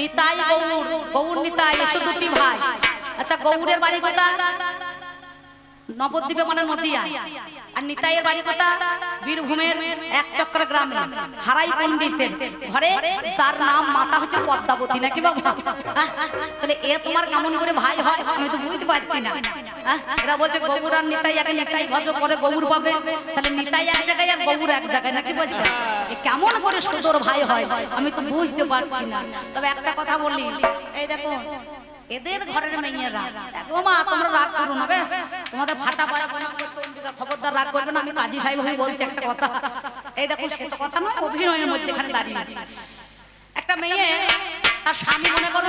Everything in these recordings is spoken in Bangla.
নিতাই গৌর, গৌর নিতাই এসব দুটি ভাই। আচ্ছা গৌরের বাড়ি কোথা? নবদ্বীপে মনের মধ্যে। আর নিতাইয়ের বাড়ি কোথা? বীরভূমের এক চক্র গ্রামে হারাই পণ্ডিতের ঘরে, যার নাম মাতা হচ্ছে পদ্মাবতী, নাকি বাবা? তাহলে এ তোমার কেমন করে ভাই হয় আমি তো বুঝতে পারছি না। এরা বলছে গৌর আর নিতাই, আগে নিতাই ভজ পরে গৌর পাবে, তাহলে নিতাই এক জায়গায় আর গৌর এক জায়গায়, নাকি বলছে? এ কেমন করে সুন্দর ভাই হয় আমি তো বুঝতে পারছি না। তবে একটা কথা বলি, এই দেখো এদের ঘরের মেয়েরা, দেখো মা তোমরা রাগ করো না, বেশ তোমাদের ফাটা পাড়া খবরদার রাগ করবে না, আমি কাজী সাহেব হয়ে বলছি একটা কথা। এই দেখো সে তো কথা নয়, অভিনয়ের মধ্যে এখানে দাঁড়িয়ে একটা মেয়ে, তার স্বামী মনে করো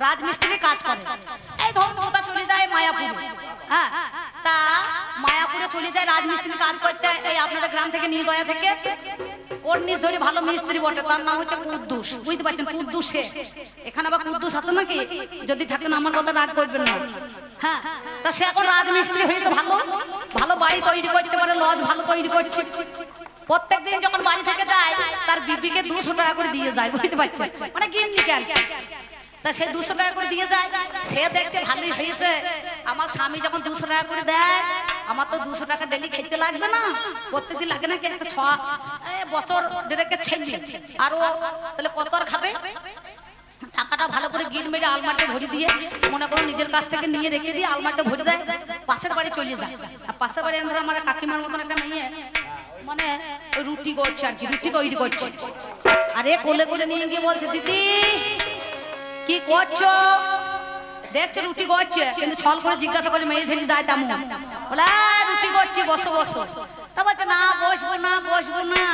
রাজমিস্ত্রি কাজ করে, এই ধরো কোথা চলে যায় মায়াপুর। হ্যাঁ, তা মায়াপুরে চলে যায় রাজমিস্ত্রি কাজ করতে, এই আপনাদের গ্রাম থেকে নীলগয়া থেকে। ওর নিজ ধরে ভালো মিস্ত্রি বটে, তার নাম হচ্ছে কুদ্দুস, বুঝতে পারছেন? কুদ্দুসে এখানে আবার কুদ্দুস আছে নাকি? যদি থাকেন আমার কথা রাগ করবেন না। হ্যাঁ, তা সে এখন রাজমিস্ত্রি হয়ে তো ভালো ভালো বাড়ি তৈরি করতে পারে, লজ ভালো তৈরি করছে। প্রত্যেকদিন যখন বাড়ি থেকে যায় তার বিবিকে 200 টাকা করে দিয়ে যায়, বুঝতে পারছেন? মানে গিন্নি কেন, তা সে 200 টাকা করে দিয়ে যায়। সে দেখছে ভালোই হয়েছে, আমার স্বামী যখন 200 টাকা করে দেয়, আমার তো 200 টাকা ডেলি খেতে লাগবে না, প্রত্যেকদিন লাগে নাকি একটা 6 বছর যেটাকে ছেড়ে আরো, তাহলে কত আর খাবে? টাকাটা ভালো করে গিট মেরে আলমারিতে ভরে দিয়ে, মনে করো নিজের কাছ থেকে নিয়ে রেখে দিয়ে আলমারিতে ভরে দেয়, পাশের বাড়ি চলে যায়। আর পাশের বাড়ি আমার কাকিমার মতন একটা মেয়ে, মানে রুটি করছে আর কি, রুটি তৈরি করছে। আরে কোলে কোলে নিয়ে গিয়ে বলছে, দিদি কি করছো? দেখছে রুটি করছে, কিন্তু ছল করে জিজ্ঞাসা করছে মেয়ে ছেলে যায় তেমন, বলে রুটি করছি বসো বসো। তা বলছে না বসবো না বসবো না।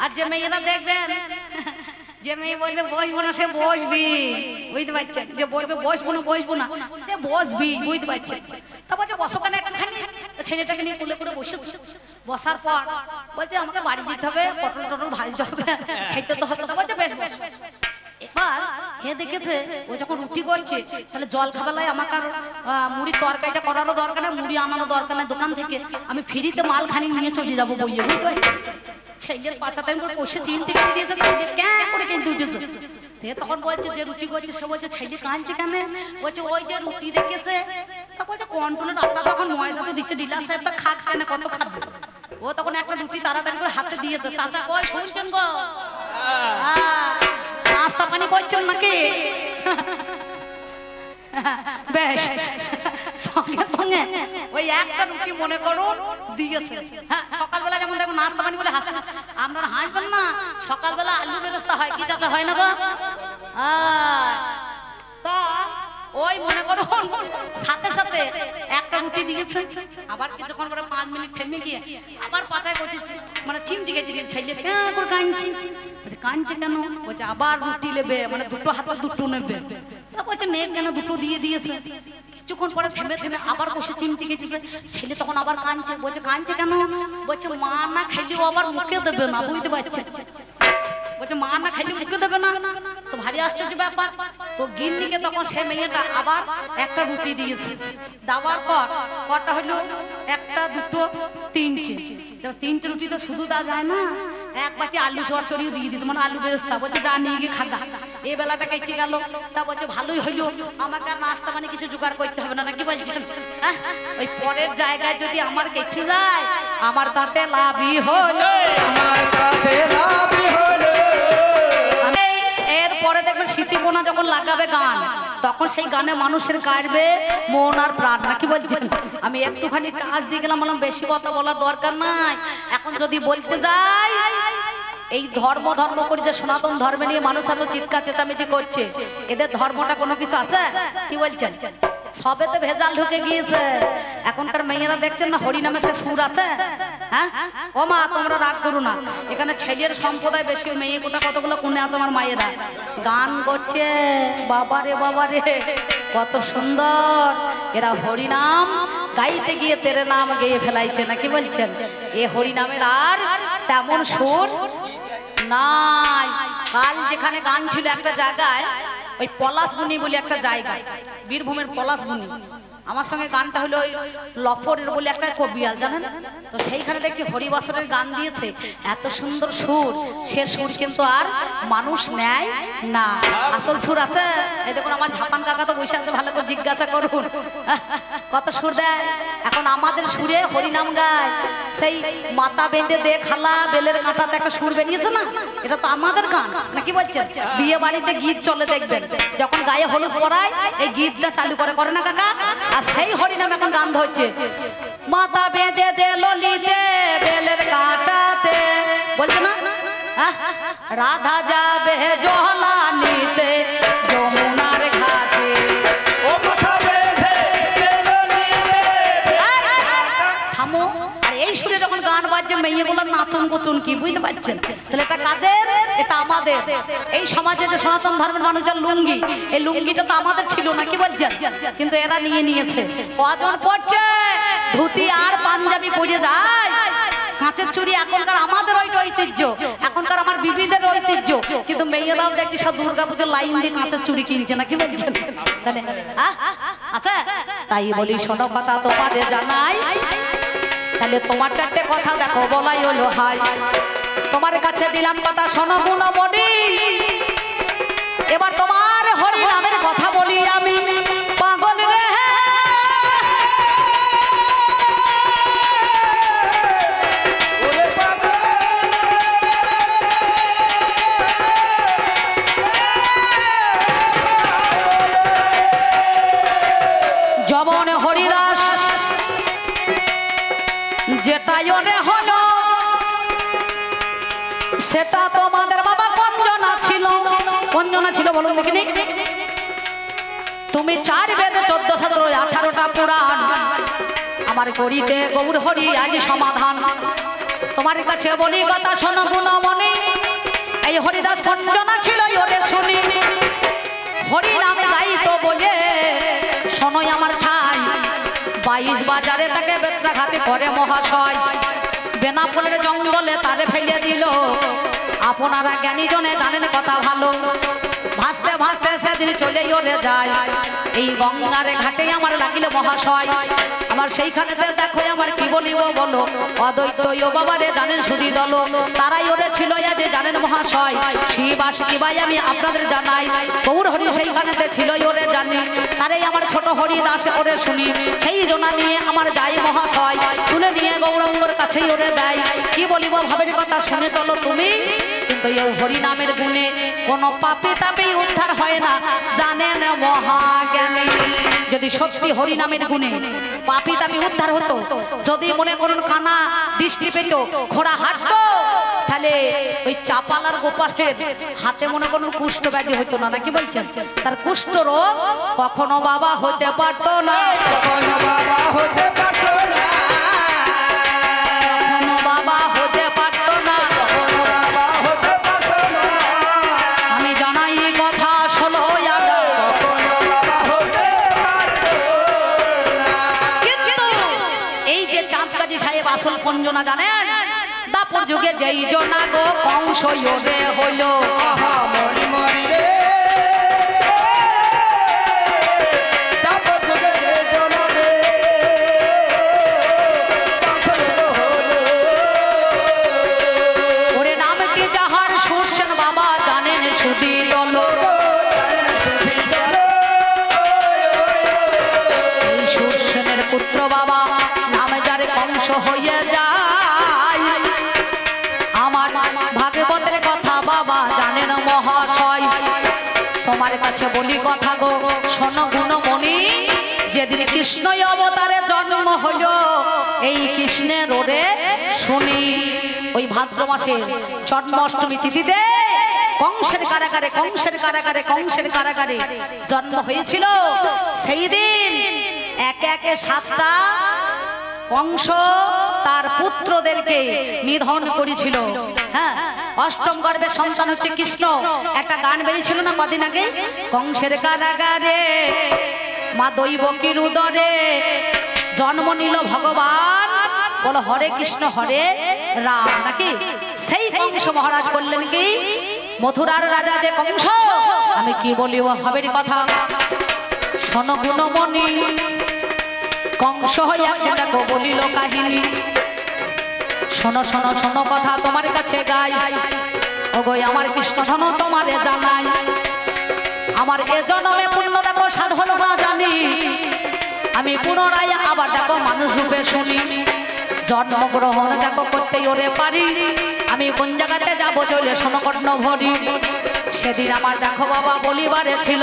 আর যে মেয়েরা দেখবেন, যে মেয়ে বলবে বসবো না সে বসবি, বুঝতে পারছেন? যে বলবে বসবো না সে বসবি, বুঝতে পারছেন? তা বলছে বসো কেন একখানি। ছেলেটাকে নিয়ে কোলে করে বসেছে। বসার পর বলছে আমাকে বাড়ি যেতে হবে, পটল টটল ভাজতে হবে, খেতে তো হবে। বলছে বেশ বেশ। এবার হে দেখেছে ও যখন রুটি করছে, তাহলে জল খাবালাই আমাকে আর মুড়ির তরকারিটা করারও দরকার নেই, মুড়ি আনারও দরকার নেই দোকান থেকে, আমি ফ্রিতে মাল খানি নিয়ে চলে যাবো বইয়ে, বুঝতে পারছেন? ছেলের পাঁচাটা করে বসে চিমচে কেটে দিয়েছে, ছেলে ক্যাঁ করে কিন্তু উঠেছে। তখন বলছে যে রুটি করছে, সে বলছে ছেলে কাঁদছে কেন? বলছে ওই যে রুটি দেখেছে। তা বলছে কন্ট্রোলের আটটা তখন ময়দা তো দিচ্ছে, ডিলার সাহেব তো খাক কেন, কত খাবে? ও তখন একটা রুটি তাড়াতাড়ি করে হাতে দিয়েছে। চাচা কই শুনছেন গো? নাস্তা পানি করছেন নাকি? বেশ, সঙ্গে সঙ্গে ওই একটা রুটি মনে করুন দিয়েছে। হ্যাঁ, সকালবেলা যেমন দেখুন নাস্তা পানি বলে হাসেন, আপনারা হাসবেন না। সকালবেলা আলু বেরেস্তা হয় কি চাচা, হয় না গো? তা ওই মনে করুন সাথে সাথে একটা রুটি দিয়েছে, আবার কিছুক্ষণ পরে 5 মিনিট থেমে গিয়ে আবার পাচায় করছে, মানে চিমটি কেটে দিয়েছে। ছেলে কাঁদছে, কাঁদছে কেন? বলছে আবার রুটি নেবে, মানে দুটো হাতে দুটো নেবে। বলছে নে কেন, দুটো দিয়ে দিয়েছে। কিছুক্ষণ পরে থেমে থেমে আবার বসে চিমটি কেটেছে। ছেলে তখন আবার কাঁদছে। বলছে কাঁদছে কেন? বলছে মা না খেলেও আবার মুখে দেবে না, বুঝতে পারছে? বলছে মা না খেলে মুখে দেবে না, তো ভারী আশ্চর্য ব্যাপার। তো গিন্নিকে তখন সে মেয়েটা আবার একটা রুটি দিয়েছে। দেওয়ার পর কটা হলো? একটা দুটো তিনটে। তিনটে রুটি তো শুধু দেওয়া যায় না, এক বাটি আলু চড়চড়িও দিয়ে দিয়েছে, মানে আলু বেরেস্তা। বলছে যা নিয়ে গিয়ে খাগা, এই বেলাটা কেটে গেল। তা বলছে ভালোই হইলো, আমাকে আর নাস্তা মানে কিছু জোগাড় করতে হবে না, নাকি বলছেন? ওই পরের জায়গায় যদি আমার কেটে যায়, আমার তাতে লাভই হলো, আমার তাতে লাভই হলো। এরপরে দেখবেন স্মৃতিকোনা যখন লাগাবে গান, তখন সেই গানে মানুষের কাটবে মন আর প্রাণ, নাকি বলছেন? আমি একটুখানি টাচ দিয়ে গেলাম, বললাম বেশি কথা বলার দরকার নাই। এখন যদি বলতে যাই, এই ধর্ম ধর্ম করে যে সনাতন ধর্মে নিয়ে মানুষ এত চিৎকার চেঁচামেচি করছে, এদের ধর্মটা কোনো কিছু আছে? কি বলছেন? সবেতে ভেজাল ঢুকে গিয়েছে। এখনকার মেয়েরা দেখছেন না হরিনামে সে সুর আছে। হ্যাঁ ও মা তোমরা রাগ করো না, এখানে ছেলের সম্প্রদায় বেশি, মেয়ে কোটা কতগুলো কোণে আছে আমার মায়েরা গান করছে। বাবারে বাবারে কত সুন্দর এরা হরিনাম গাইতে গিয়ে তেরে নাম গেয়ে ফেলাইছে, নাকি বলছেন? এ হরিনামের আর তেমন সুর নাই। কাল যেখানে গান ছিল একটা জায়গায়, ওই পলাশবনি বলে একটা জায়গা, বীরভূমের পলাশবনি, আমার সঙ্গে গানটা হলো ওই লফরের বলে একটা কবিয়াল জানেন তো, সেইখানে দেখছি হরিবাসরের গান দিয়েছে, এত সুন্দর সুর, সে সুর কিন্তু আর মানুষ নেয় না। আসল সুর আছে, এই দেখুন আমার ঝাপান কাকা তো বসে আছে, ভালো করে জিজ্ঞাসা করুন কত সুর দেয়। এখন আমাদের সুরে হরিনাম গায়, সেই মাথা বেঁধে দে খালা বেলের কাঁটাতে একটা সুর বেরিয়েছে না, এটা তো আমাদের গান নাকি বলছেন? বিয়ে বাড়িতে গীত চলে দেখবেন, যখন গায়ে হলুদ পরায় এই গীতটা চালু করে না কাকা, আর সেই হরিনাম এখন গান ধরছে, মাথা বেঁধে দে ললিতে বেলের কাঁটাতে, বলছে না রাধা যাবে জহলা নিতে যমুনার ঘাটে, ও মাথা বেঁধে দে ললিতে। থামো, আর এই সুরে যখন গান বাজছে মেয়েগুলো নাচন কুচন কি বুঝতে পারছেন? তাহলে এটা কাদের? এটা আমাদের। এই সমাজে যে সনাতন ধর্মের মানুষের লুঙ্গি, এই লুঙ্গিটা তো আমাদের ছিল না কি বলছেন, কিন্তু এরা নিয়ে নিয়েছে। কজন পড়ছে ধুতি আর পাঞ্জাবি পরে যায়, কাঁচের চুড়ি এখনকার আমাদের ঐতিহ্য, এখনকার আমার বিবিদের ঐতিহ্য, কিন্তু মেয়েরাও দেখছি সব দুর্গাপুজোর লাইন দিয়ে কাঁচের চুড়ি কিনছে না কি বলছেন? তাহলে আচ্ছা, তাই বলি শোনো কথা তোমাদের জানাই, তাহলে তোমার চারটে কথা দেখো বলাই হলো হাই, তোমার কাছে দিলাম কথা শোনো গুণমণি, এবার তোমার হরি নামের কথা বলি আমি, পাগল রে জবন হরিদাস যেটাই হলো সেটা তোমাদের বাবা কঞ্জনা ছিল, কঞ্জনা ছিল বলুন দেখিনি? তুমি 4 বেদে 14 শাস্ত্র 18টা পুরাণ, আমার করিতে গৌর হরি আজ সমাধান, তোমার কাছে বলি কথা শোনো গুণমণি, এই হরিদাস কঞ্জনা ছিল ওরে শুনি, হরি নামে গাইতো বলে শোনোই আমার ঠাই, 22 বাজারে তাকে বেত্রাঘাতে করে মহাশয়, বেনাপোলের জঙ্গলে তারে ফেলে দিল, আপনারা জ্ঞানী জনে জানেন কথা ভালো, ভাসতে ভাসতে সেদিন চলে ওরে যায়, এই গঙ্গারে ঘাটে আমার লাগিল মহাশয়, আমার সেইখানেতে দেখো আমার কি বলিব বলো, অদ্বৈত বাবারে জানেন সুধি দল, তারাই ওরে ছিল যে জানেন মহাশয়, শিব আশিকি ভাই আমি আপনাদের জানাই, গৌর হরি সেইখানেতে ছিল ওরে জানি, তারাই আমার ছোট হরি দাস ওরে শুনি, সেই জনা নিয়ে আমার যাই মহাশয়, তুলে নিয়ে গৌরঙ্গর কাছেই ওরে দেয়, কি বলিব ভাবের কথা শুনে চলো তুমি, কিন্তু এই হরি নামের গুণে কোন পাপে তাপেই উদ্ধার হয় না, জানেন মহাজ্ঞানী, যদি সত্যি হরি নামের গুণে পাপি তাপি উদ্ধার হতো, যদি মনে করুন কানা দৃষ্টি পেত, ঘোড়া হাঁটতো, তাহলে ওই চাপালার গোপালের হাতে মনে করুন কুষ্ঠ ব্যাধি হইতো না নাকি বলছেন? তার কুষ্ঠ রোগ কখনো বাবা হতে পারতো না, কখনো বাবা হতে পারতো না, কখনো বাবা হতে পারতো না, কখনো বাবা হতে পারতো না, আমি জানাই কথা শোনো ইয়ারা, কখনো বাবা হতে পারতো না। কিন্তু এই যে চাঁদ কাজী সাহেব আসল কঞ্জনা জানেন, দাপর যুগে যেই জনা গো কংস ইয়োরে হইলো, আহা মরি মরি রে, দাপর যুগে যেই জনা রে কংস হলো, ওরে নাম কি যাহার সুরসেন বাবা জানেন সুধি দল, এই সুরসেনের পুত্র বাবা নাম যার কংস হইয়া যায়, আমার ভাগবতের কথা বাবা জানেন মহাশয়, তোমার কাছে বলি কথা গো শোনো গুণমণি, যেদিন কৃষ্ণ অবতারে জন্ম হইল, এই কৃষ্ণের ওরে শুনি, ওই ভাদ্র মাসে জন্মাষ্টমী তিথিতে কংসের কারাগারে কংসের কারাগারে কংসের কারাগারে জন্ম হয়েছিল, সেই দিন একে একে 7টা কংস তার পুত্রদেরকে নিধন করেছিল, হ্যাঁ, অষ্টম গর্ভের সন্তান হচ্ছে কৃষ্ণ, একটা গান বেরিয়েছিল না কদিন আগে, কংসের কারাগারে মা দৈবকীর উদরে জন্ম নিল ভগবান, বলো হরে কৃষ্ণ হরে রাম নাকি, সেই কংস মহারাজ করলেন কি, মথুরার রাজা যে কংস, আমি কি বলি ও হবের কথা শোনো গুণমণি, কংস হইয়া দেখো বলিল কাহিনী শোনো শোনো শোনো কথা তোমার কাছে গাই ওগো আমার কৃষ্ণ ধন তোমারে জানাই আমার এ জন্মে পুণ্য দেখো সাধন না জানি আমি পুনরায় আবার দেখো মানুষ রূপে শুনি জন্মগ্রহণ দেখো করতেই ওরে পারি আমি কোন জায়গাতে যাবো চলে শোনো কর্ণ ভরি সেদিন আমার দেখো বাবা বলিবারে ছিল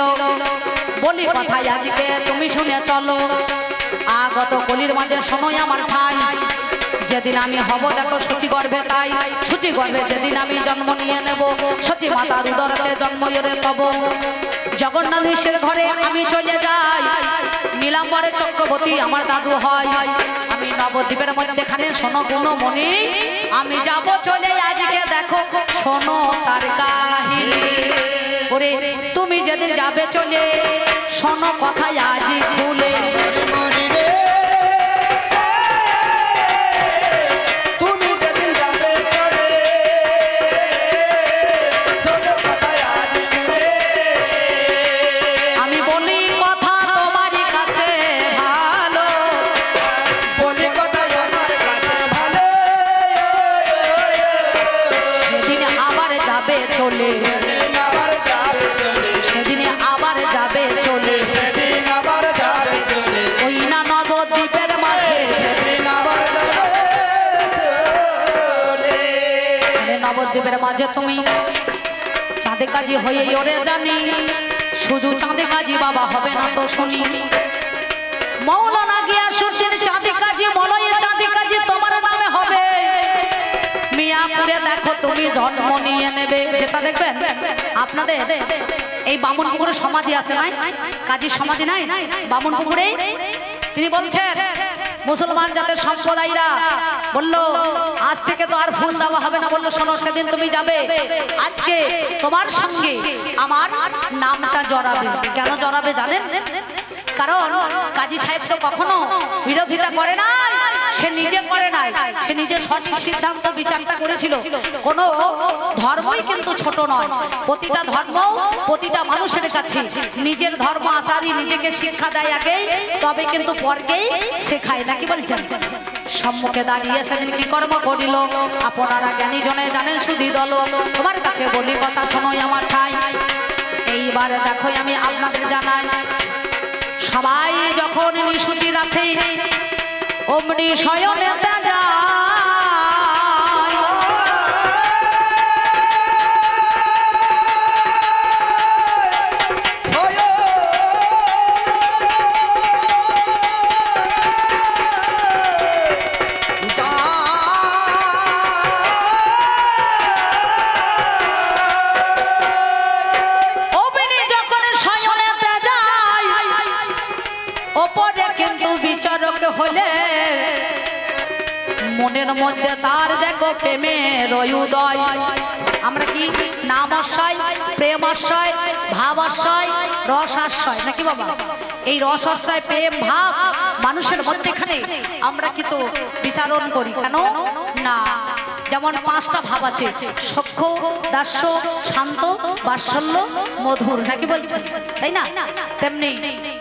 বলি কথাই আজকে তুমি শুনে চলো আগত কলির মাঝে শোনোই আমার ঠাই যেদিন আমি হব দেখো সচি গর্ভে তাই সচি গর্ভে যেদিন আমি জন্ম নিয়ে নেব সচি মাতার উদরতে জন্ম এরে পাব জগন্নাথ বিশ্বের ঘরে আমি চলে যাই নীলাম্বরে চক্রবর্তী আমার দাদু হয় আমি নবদ্বীপের মধ্যেখানে শোনো কোনো মনি আমি যাব চলে আজকে দেখো শোনো তার কাহিনী ওরে তুমি যেদিন যাবে চলে শোনো কথা আজ খুলে সেদিনে আবার যাবে চলে ওই না নবদ্বীপের মাঝে নবদ্বীপের মাঝে তুমি চাঁদে কাজী হয়ে ওরে জানি শুধু চাঁদে কাজী বাবা হবে না তো শুনি মৌলানা গিয়াসউদ্দিন চাঁদে কাজী মলয়ে চাঁদে কাজী তোমার নামে হবে মিয়াপুরে দেখো তুমি জন্ম নিয়ে নেবে যেটা দেখবেন আপনাদের এই বামুনপুকুরে সমাধি আছে নাই কাজীর সমাধি নাই বামুনপুকুরে তিনি বলছেন মুসলমান জাতের সম্প্রদায়রা বলল আজ থেকে তো আর ফুল দেওয়া হবে না বললো শোনো সেদিন তুমি যাবে আজকে তোমার সঙ্গে আমার নামটা জড়াবে কেন জড়াবে জানেন কারণ কাজী সাহেব তো কখনো বিরোধিতা করে না সে নিজে করে নাই সে নিজে সঠিক সিদ্ধান্ত বিচারটা করেছিল কোনো ধর্মই কিন্তু ছোট নয় প্রতিটা ধর্ম প্রতিটা মানুষের কাছে নিজের ধর্ম আচারই নিজেকে শিক্ষা দেয় আগে তবে কিন্তু পরকেই শেখায় নাকি বলছেন সম্মুখে দাঁড়িয়ে সেদিন কি কর্ম করিল আপনারা জ্ঞানী জনে জানেন শুধু দল তোমার কাছে বলি কথা শোনোই আমার ঠাই এইবারে দেখো আমি আপনাদের জানাই সবাই যখন নিশুতি রাতে অমনি শয়নেতে যায় হলে মনের মধ্যে তার দেখো প্রেমের উদয় আমরা কি নামাশ্রয় প্রেমাশ্রয় ভাবাশ্রয় রসাশ্রয় নাকি বাবা এই রসাশ্রয় প্রেম ভাব মানুষের মধ্যেখানে আমরা কিন্তু বিচারণ করি কেন না যেমন পাঁচটা ভাব আছে সখ্য দাস্য শান্ত বাৎসল্য মধুর নাকি বলছেন তাই না তেমনি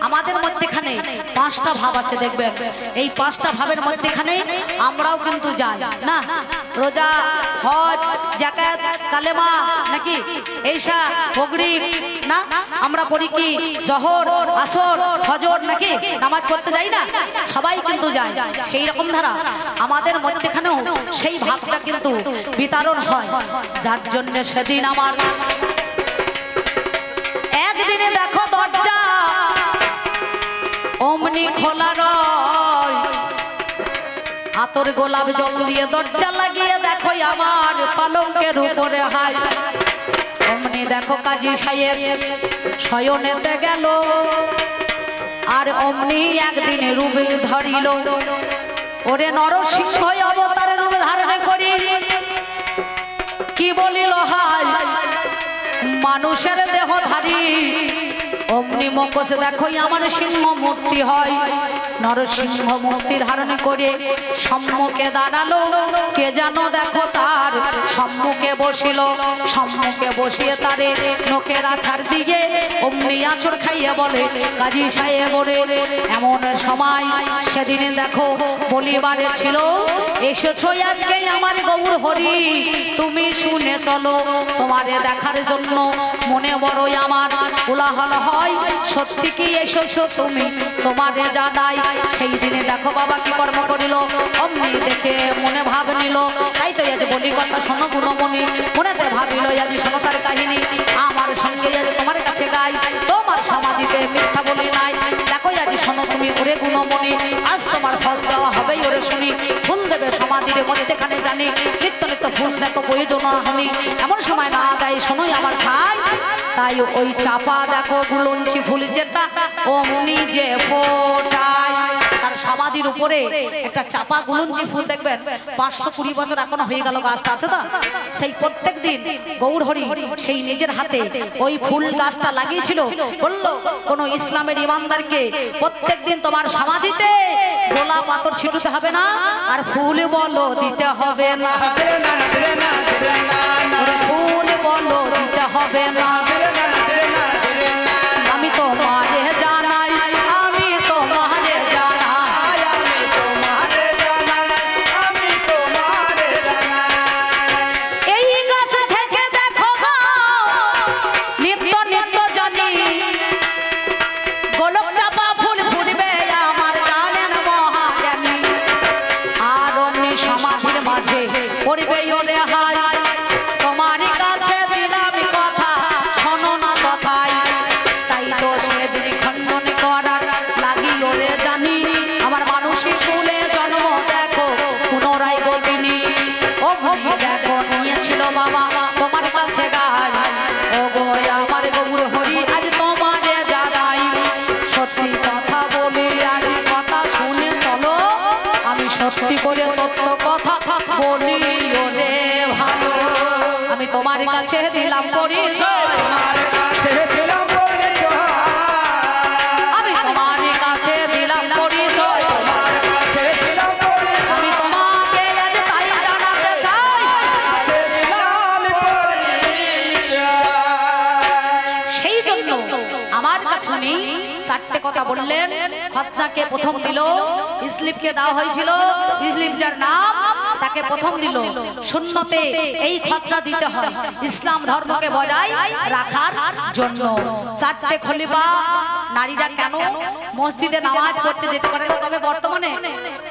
আমাদের মধ্যেখানে পাঁচটা ভাব আছে দেখবেন এই পাঁচটা ভাবের মধ্যেখানে আমরাও কিন্তু যাই না রোজা হজ যাকাত কালেমা নাকি এইসা বগরি না আমরা পড়ি কি জোহর আসর ফজর নাকি নামাজ পড়তে যাই না সবাই কিন্তু যায় সেই রকম ধারা আমাদের মধ্যেখানেও সেই ভাবটা কিন্তু বিতরণ হয় যার জন্য সেদিন আমার একদিনে দেখো দরজা অমনি খোলা রয় আতর গোলাপ জল দিয়ে দরজা লাগিয়ে দেখো আমার পালঙ্কের উপরে হাই অমনি দেখো কাজী সাহেব শয়নেতে গেল আর অমনি একদিনে রূপে ধরিল ওরে নরসিংহ অবতারের রূপে ধারণ করি কি বলিল হাই মানুষের দেহধারী অমনি মুখোশে দেখো আমার সিংহ মূর্তি হয় নরসিংহ মূর্তি ধারণ করে সম্মুখে দাঁড়ালো। কে যেন দেখো তার সম্মুখে বসিল, সম্মুখে বসিয়ে তারে নোকের আছাড় দিয়ে অমনি আঁচড় খাইয়ে বলে, কাজী সাহেব রে, এমন সময় সেদিনে দেখো বলিবারে ছিল, এসেছো আজকে আমার গৌর হরি, তুমি শুনে চলো, তোমারে দেখার জন্য মনে বড়ই আমার কোলাহল হয়, সত্যি কি এসেছো তুমি, তোমারে জানাই। সেই দিনে দেখো বাবা কি কর্ম করিল, অমনি দেখে মনে ভাব নিল, তাই তো আজ বলি কথা শোনো গুণমণি, মনেতে ভাবিল আজ শোনো তার কাহিনী, আমার সঙ্গে আজ তোমার কাছে গাই, তোমার সমাধিতে মিথ্যা বলি নাই। দেখো আজ শোনো তুমি ওরে গুণমণি, আজ তোমার ফল দেওয়া হবেই ওরে শুনি, ফুল দেবে সমাধির মধ্যেখানে জানি, নিত্য নিত্য ফুল দেখো প্রয়োজন হনি, এমন সময় না দেয় শোনোই আমার ভাই। তাই ওই চাপা দেখো গুলঞ্চি ফুল যেটা অমনি যে ফোটায়, তার সমাধির উপরে একটা চাপা গুলঞ্চি ফুল দেখবেন, 520 বছর এখনো হয়ে গেল গাছটা আছে তো, সেই প্রত্যেক দিন গৌর হরি সেই নিজের হাতে ওই ফুল গাছটা লাগিয়েছিল, বলল কোন ইসলামের ইমানদারকে প্রত্যেক দিন তোমার সমাধিতে গোলাপ পাথর ছিটতে হবে না, আর ফুল বলো দিতে হবে না, ফুল বলো দিতে হবে না, আমি তোমারে জানাই, আমি তোমারে জানাই, এই গাছ থেকে দেখো নিত্য নিত্য জানি গোলক চাপা ফুল ফুটবে আমার জানেন মহাজ্ঞানী, আর অমনি সমাধির মাঝে পড়বে ওরে হাই, তোমারই কাছে দিলাম কথা শোনো না কথাই, তাই তো সেদিন খণ্ডন করার লাগি ওরে জানি, আমার মানুষই ফুলে জন্ম দেখো পুনরায় গতিনি, ও ভূমি দেখো নিয়েছিল বাবা তোমার কাছে গাই, ও গো আমার গৌর হরি আজ তোমারে জানাই, সত্যি কথা বলি আজ কথা শুনে চলো, আমি সত্যি করে তত্ত্ব কথা বলি ওরে ভালো, আমি তোমার কাছে দিলাম পরিচয়, আমি তোমার কাছে দিলাম পরিচয়, আমি তোমাকে আজ তাই জানাতে চাই, সেই জন্য আমার কাছে নেই চারটে কথা বললেন। খতনাকে প্রথম দিল, স্লিপকে দেওয়া হয়েছিল, স্লিপ যার নাম তাকে প্রথম দিল, শূন্যতে এই খতনা দিতে হয় ইসলাম ধর্মকে বজায় রাখার জন্য। চারটে খলিফা নারীরা কেন মসজিদে নামাজ পড়তে যেতে পারে না, তবে বর্তমানে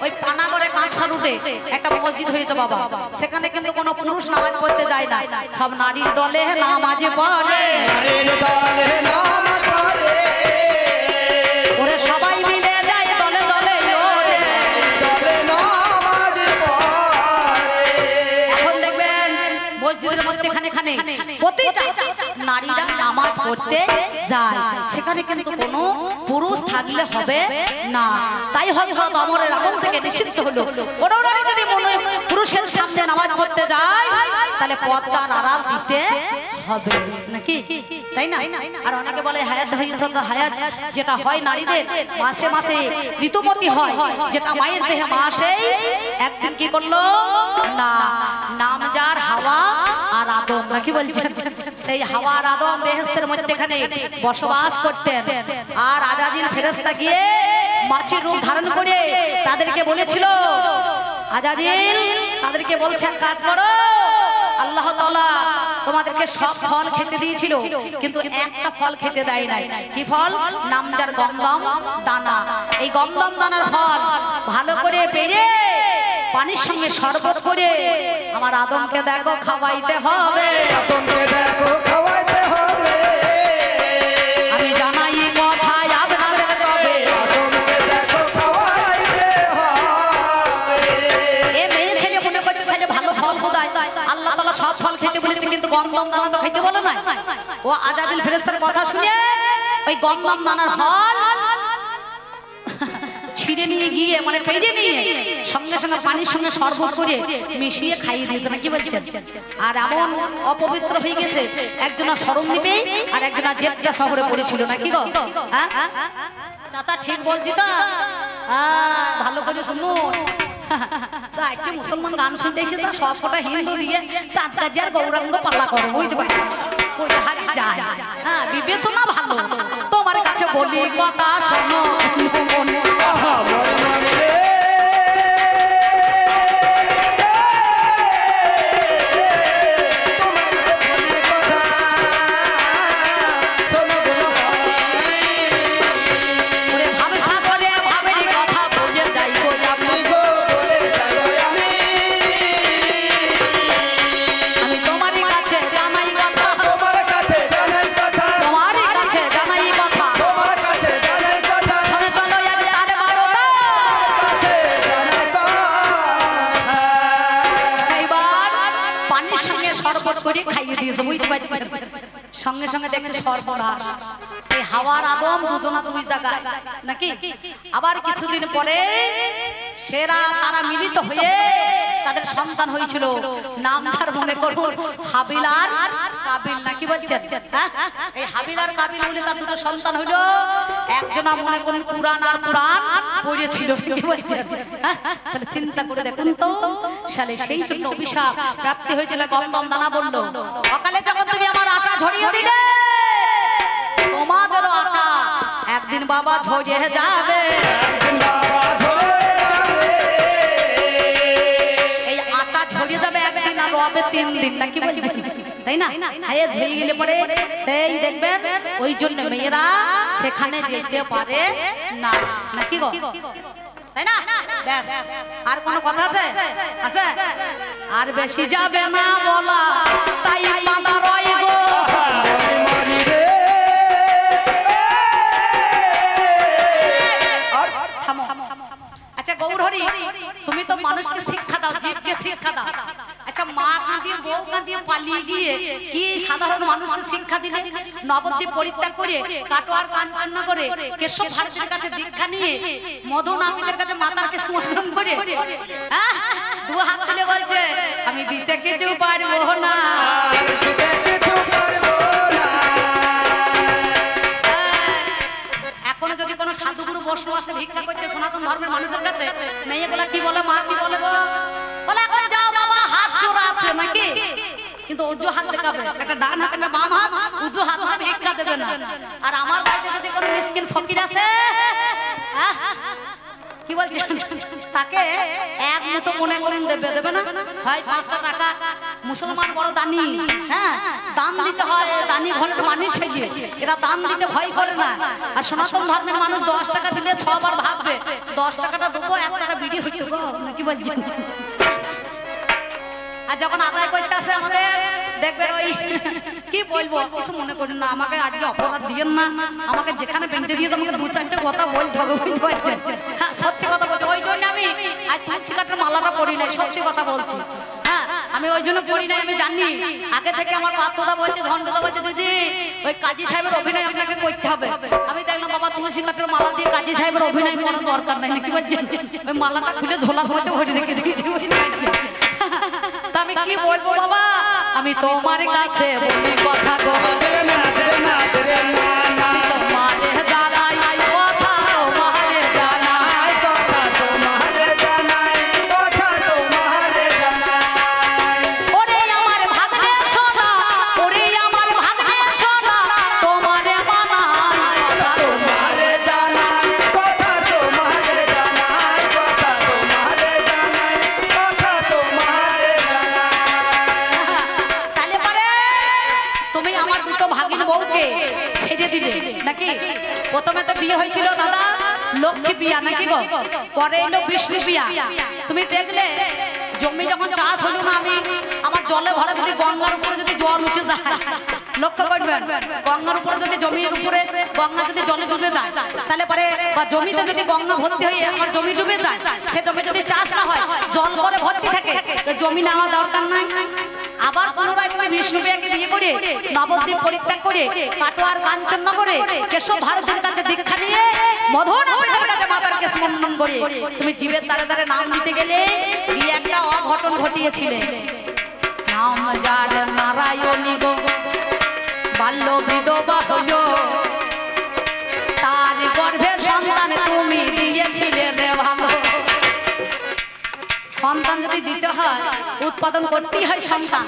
ওই পানাগড়ে কাঁকসা রুটে একটা মসজিদ হয়েছে বাবা, সেখানে কিন্তু কোনো পুরুষ নামাজ পড়তে যায় না, সব নারীর দলে নামাজে পড়ে, ওরে সবাই মিলে যায় দলে দলে ওরে, এখন দেখবেন মসজিদের মধ্যে খানে প্রতিটা নারীরা নামাজ পড়তে যায়, সেখানে কিন্তু কোনো পুরুষ থাকলে হবে না, তাই হযরত ওমরের আমল থেকে নিষিদ্ধ হলো, কোনো নারী যদি পুরুষের সামনে নামাজ পড়তে যায় তাহলে পর্দার আড়াল দিতে হবে নাকি, তাই না? আর অনেকে বলে হায়াত হায়াত যেটা হয় নারীদের মাসে মাসে ঋতুমতি হয়, যেটা মায়ের দেহে মাসে একদিন কি করলো না, নামজার হাওয়া আর আদম নাকি বলছেন, সেই হাওয়া আর আদম বেহেশতের মধ্যেখানে বসবাস করতেন, আর আজাজিল ফেরেশতা গিয়ে মাছের রূপ ধারণ করে তাদেরকে বলেছিল, আজাজিল তাদেরকে বলছে কাজ করো, আল্লাহ তাআলা তোমাদেরকে সব ফল খেতে দিয়েছিল, কিন্তু একটা ফল খেতে দেয় নাই, কি ফল? নামজার গমদম দানা, এই গমদম দানার ফল ভালো করে পেড়ে পানির সঙ্গে শরবত করে আমার আদমকে দেখো খাওয়াইতে হবে, আমি জানাই কথা আপনাদের তবে, এ মেয়ে ছেলে মনে করছে তাহলে ভালো ফল কোথায়, আল্লাহ তাআলা সব ফল খেতে বলেছে কিন্তু গমদম দানা তো খেতে বলে না, ও আজাজিল ফেরেশতার কথা শুনে ওই গমদম দানার ফল ছিঁড়ে নিয়ে গিয়ে মানে পেড়ে নিয়ে সঙ্গে সঙ্গে পানির সঙ্গে শরবত করে মিশিয়ে খাইয়ে দিয়েছে নাকি বলছেন, আর এমন অপবিত্র হয়ে গেছে, একজনা সরণদ্বীপে আর একজনা জেদ্দা শহরে পড়েছিল নাকি গো, হ্যাঁ চাচা ঠিক বলছি তো, ভালো করে শুনুন, চারটে মুসলমান গান শুনতে এসেছে, সব কটা হিন্দু দিয়ে চাঁদ কাজী আর গৌরাঙ্গ পাল্লা করে, বুঝতে পারছি বিবেচনা ভালো। তোমার কাছে বলি কথা শোনো, সঙ্গে সঙ্গে দেখছে সর্বনাশ, এই হাওয়ার আদম দুজনা দুই জায়গায় নাকি। আবার কিছুদিন পরে সেরা তারা মিলিত হয়ে তাদের সন্তান হয়েছিল, নাম যার মনে করুন হাবিল আর কাবিল, নাকি বলছেন। এই হাবিল আর কাবিল বলে তার দুটো সন্তান হইল, একজনা মনে করুন কুরআন আর কুরআন পড়েছিল, কি বলছেন। তাহলে চিন্তা করে দেখুন তো, শালে সেই জন্য অভিশাপ প্রাপ্তি হয়েছিল। গমগম দানা বলল, অকালে যখন তুমি আমার আটা ঝরিয়ে দিলে, তোমাদেরও আটা একদিন বাবা ঝরিয়ে যাবে। এই আটা ঝরিয়ে যাবে একদিন, আর রবে 3 দিন, নাকি বলছেন, তাই না। হায়ে ঝরিয়ে গেলে পরে সেই দেখবেন, ওই জন্য মেয়েরা সেখানে যেতে পারে না, নাকি গো, তাই না। ব্যাস, আর কোনো কথা আছে? আছে। আর বেশি যাবে না বলা, তাই বাঁধা রয় গো। আচ্ছা গৌরহরি, তুমি তো মানুষকে শিক্ষা দাও, জীবকে শিক্ষা দাও। আচ্ছা মা কাঁদিয়ে বউ কাঁদিয়ে পালিয়ে গিয়ে কি সাধারণ মানুষকে শিক্ষা দিলে? নবদ্বীপ পরিত্যাগ করে, কাটোয়ার কান্না করে, কেশব ভারতের কাছে দীক্ষা নিয়ে, মধু নামীদের কাছে মাতাকে স্মরণ করে, দু হাত তুলে বলছে আমি দিতে কিছু পারবো না। এখনো যদি কোনো সাধুগুরু বসে আসে ভিক্ষা করতে সনাতন ধর্মের মানুষের কাছে, মেয়েগুলা কি বলে, মা কি বলে, বলে এখন যাও বাবা হাত জোড়া আছে নাকি, কিন্তু উজু হাত দেখাবে, একটা ডান হাত একটা বাম হাত, উজু হাত ধরে ভিক্ষা দেবে না। আর আমার বাড়িতে যদি কোনো মিসকিন ফকির আছে, কি বলছেন, তাকে এক মুঠো মনে করেন দেবে না, হয় 5টা টাকা। মুসলমান বড় দানি, হ্যাঁ দান দিতে হয়, দানি ঘরের মানি ছেড়ে, এরা দান দিতে ভয় করে না। আর সনাতন ধর্মের মানুষ 10 টাকা দিলে 6 বার ভাববে, 10 টাকাটা দেবো, 1 টাকা বিড়ি হইতে গো, নাকি বলছেন। আর যখন আদায় করতে আসে আমাদের দেখবেন ওই কি বলবো, কিছু মনে করেন না, আমাকে আজকে অপরাধ দিয়েন না, আমাকে যেখানে বেঁধে দিয়েছে আমাকে 2-4টে কথা বলতে হবে, বুঝতে পারছেন। হ্যাঁ সত্যি কথা বলছি, ওই জন্য আমি আজ তুলসী গাছের মালাটা পড়ি নাই, সত্যি কথা বলছি। হ্যাঁ আমি ওই জন্য পড়ি নাই, আমি জানি আগে থেকে আমার পাত্রদা বলছে, ঝন্ডদা বলছে, দিদি ওই কাজী সাহেবের অভিনয় আপনাকে করতে হবে। আমি দেখলাম বাবা তুলসী গাছের মালা দিয়ে কাজী সাহেবের অভিনয় করার দরকার নাই, নাকি বলছেন। ওই মালাটা খুলে ঝোলার মধ্যে ভরে রেখে দিয়েছি, বুঝতে পারছেন। আমি কি বলবো বাবা, আমি তোমার কাছে বলি কথা গো, আমি তোমারে জানাই কথা, তোমারে জানাই কথা, তোমারে জানাই কথা, তোমারে জানাই। ওরে আমার ভাগ্নে সোনা, ওরে আমার ভাগ্নে সোনা, তোমারে মানাই কথা, তোমারে জানাই কথা, তোমারে জানাই কথা, তোমারে জানাই কথা, তোমারে তাহলে পারে তুমি আমার দুটো ভাগিন বউকে ছেড়ে দিলে নাকি। প্রথমে তো বিয়ে হয়েছিল দাদা লক্ষ্মী বিয়া, নাকি গো, পরে এলো বিষ্ণু বিয়া। তুমি দেখলে জমি যখন চাষ হলো না, আমি আমার জলে ভরা যদি গঙ্গার উপরে যদি জল উঠে যায়, লক্ষ্য করবেন গঙ্গার উপরে যদি জমির উপরে গঙ্গা যদি জলে ডুবে যায়, তাহলে পরে বা জমিতে যদি গঙ্গা ভর্তি হয়ে আমার জমি ডুবে যায়, সে জমি যদি চাষ না হয়, জল করে ভর্তি থাকে, জমি নেওয়া দরকার নাই। আবার পুনরায় তুমি বিষ্ণু বিয়াকে বিয়ে করে নবদ্বীপ পরিত্যাগ করে কাটোয়ার কাঞ্চননগরে কেশব ভারতের কাছে দীক্ষা নিয়ে মধুর নামীদের কাছে মাতাকে স্মরণ করে তুমি জীবের দ্বারে দ্বারে নাম দিতে গেলে গিয়ে একটা অঘটন ঘটিয়েছিলে। নাম যার নারায়ণী গো, বাল্য বিধবা হইল, তার গর্ভে সন্তান তুমি দিয়েছিলে। সন্তান যদি দিতে হয় উৎপাদন করতেই হয় সন্তান।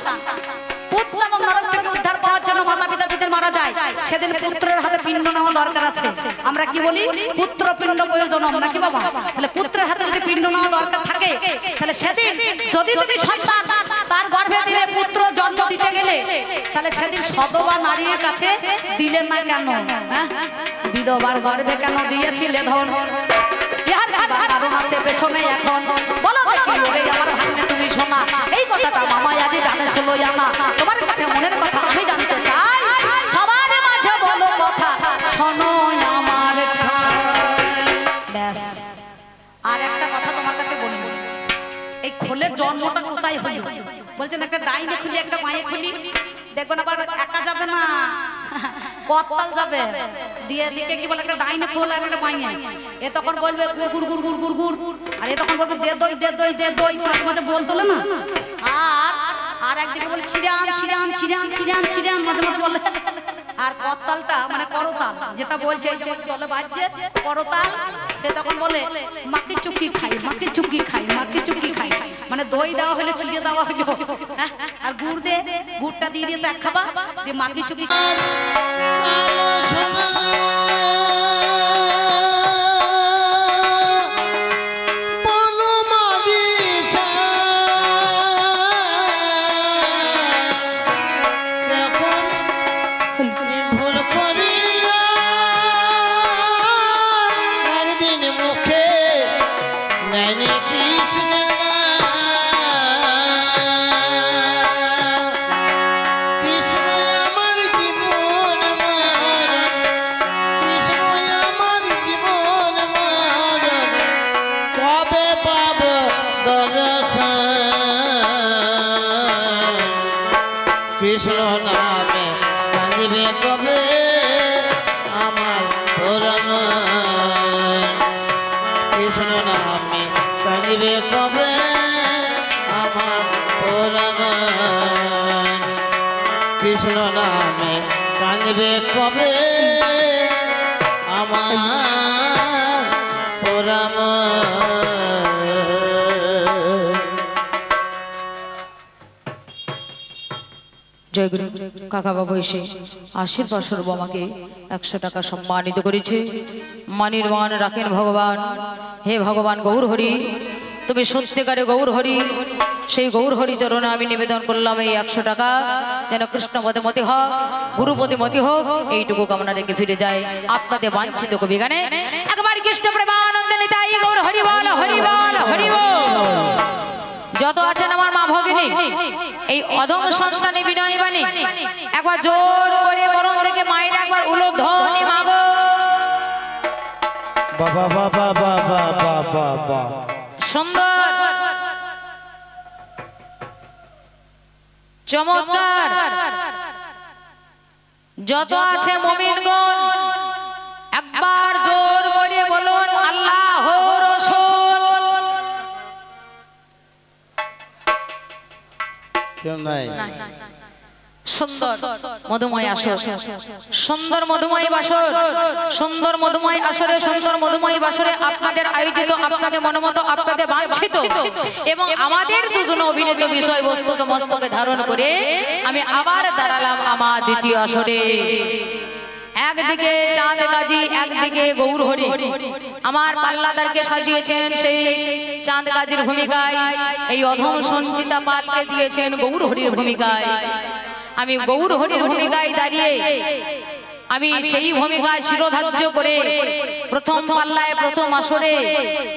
পুত্র এবং নরক থেকে উদ্ধার পাওয়ার জন্য মাতা পিতা যেদিন মারা যায় সেদিন পুত্রের হাতে পিণ্ড নেওয়া দরকার আছে। আমরা কি বলি পুত্র পিণ্ড প্রয়োজন নাকি বাবা? তাহলে পুত্রের হাতে যদি পিণ্ড নেওয়া দরকার থাকে তাহলে সেদিন যদি তুমি সন্তান তার গর্ভে দিলে পুত্র জন্ম দিতে গেলে তাহলে সেদিন সধবা নারীর কাছে দিলেন না কেন? বিধবার গর্ভে কেন দিয়েছিলে ধন? ইহার কারণ আছে পেছনে এখন বলো দেখি ওরে আমার ভাগ্নে তুমি শোনা। এই কথাটা মামা আজ জানে ষোলো জানা। তোমার কাছে মনের কথা আমি জানতে চাই, সবার মাঝে বলো কথা শোনো আমার ব্যাস। আর একটা কথা তোমার কাছে বলবো, এই খোলের জন্মটা কোথায় হলো? বলছেন একটা ডাইনে খুলি একটা মায়ে খুলি, দেখবেন আবার একা যাবে না, কতল যাবে দিয়ে দিকে কি বলে একটা ডাইনে খোল আর একটা মাইয়ে। এ তখন বলবে গুর গুর গুর গুর গুর, আর এ তখন বলবে দে দই দে দই দে দই, মাঝে মাঝে বলতলে না। আর একদিকে বলে ছিড়ান ছিড়ান ছিড়ান ছিড়ান ছিড়ান, মাঝে মাঝে বলে। আর করতালটা মানে করতাল যেটা বলছে চলে বাজছে করতাল, সে তখন বলে মাকে চুকি খাই মাকে চুকি খাই মাকে চুকি খাই, মানে দই দেওয়া হলে ছিড়ে দেওয়া হলো। আর গুড় দে, গুড়টা দিয়ে দিয়ে চাক খাবা দিয়ে মাকে চুকি কৃষ্ণ নামে কাঁদিবে কবে আমার পরম, কৃষ্ণ নামে কাঁদিবে কবে আমার পরম, কৃষ্ণ নামে কাঁদিবে কবে আমার পরম। জয় গুরু। কাকা বাবু এসে আশীর্বাদ স্বরূপ আমাকে 100 টাকা সম্মানিত করেছে। মানির মান রাখেন ভগবান। হে ভগবান গৌর হরি, তুমি সত্যিকারে গৌর হরি, সেই গৌর হরি চরণে আমি নিবেদন করলাম এই 100 টাকা যেন কৃষ্ণপদে মতি হোক, গুরুপদে মতি হোক, এইটুকু কামনা রেখে ফিরে যায় আপনাদের বাঞ্ছিত কবি গানে। একবার কৃষ্ণ প্রেমানন্দে নিতাই গৌর হরি বল হরি বল হরি বল। যত আছেন আমার মা ভগিনী, এই অধম সন্তানে বিনয় বাণী একবার জোর করে গরম থেকে মায়ের একবার উলধ্বনি মাগো। বাবা বাবা বাবা বাবা বাবা সুন্দর চমৎকার। যত আছে মুমিনগণ একবার জোর করে বলুন আল্লাহর রাসূল। কেউ নাই? সুন্দর মধুময় আসর, সুন্দর মধুময় বাসর, সুন্দর মধুময় আসরে, সুন্দর মধুময় বাসরে আপনাদের আয়োজিত, আপনাদের মনোমত, আপনাদের বাঞ্ছিত এবং আমাদের দুজন অভিনীত বিষয়বস্তুকে মস্তকে ধারণ করে আমি আবার দাঁড়ালাম আমার দ্বিতীয় আসরে। একদিকে চাঁদ গাজী, একদিকে গৌর হরি। আমার পাল্লাদারকে সাজিয়েছেন সেই চাঁদ গাজীর ভূমিকায়, এই অধম সঞ্চিতা পালকে দিয়েছেন গৌর হরির ভূমিকায়। আমি গৌর হরির ভূমিকায় দাঁড়িয়ে আমি সেই ভূমিকায় শিরোধার্য করে প্রথম পাল্লায় প্রথম আসরে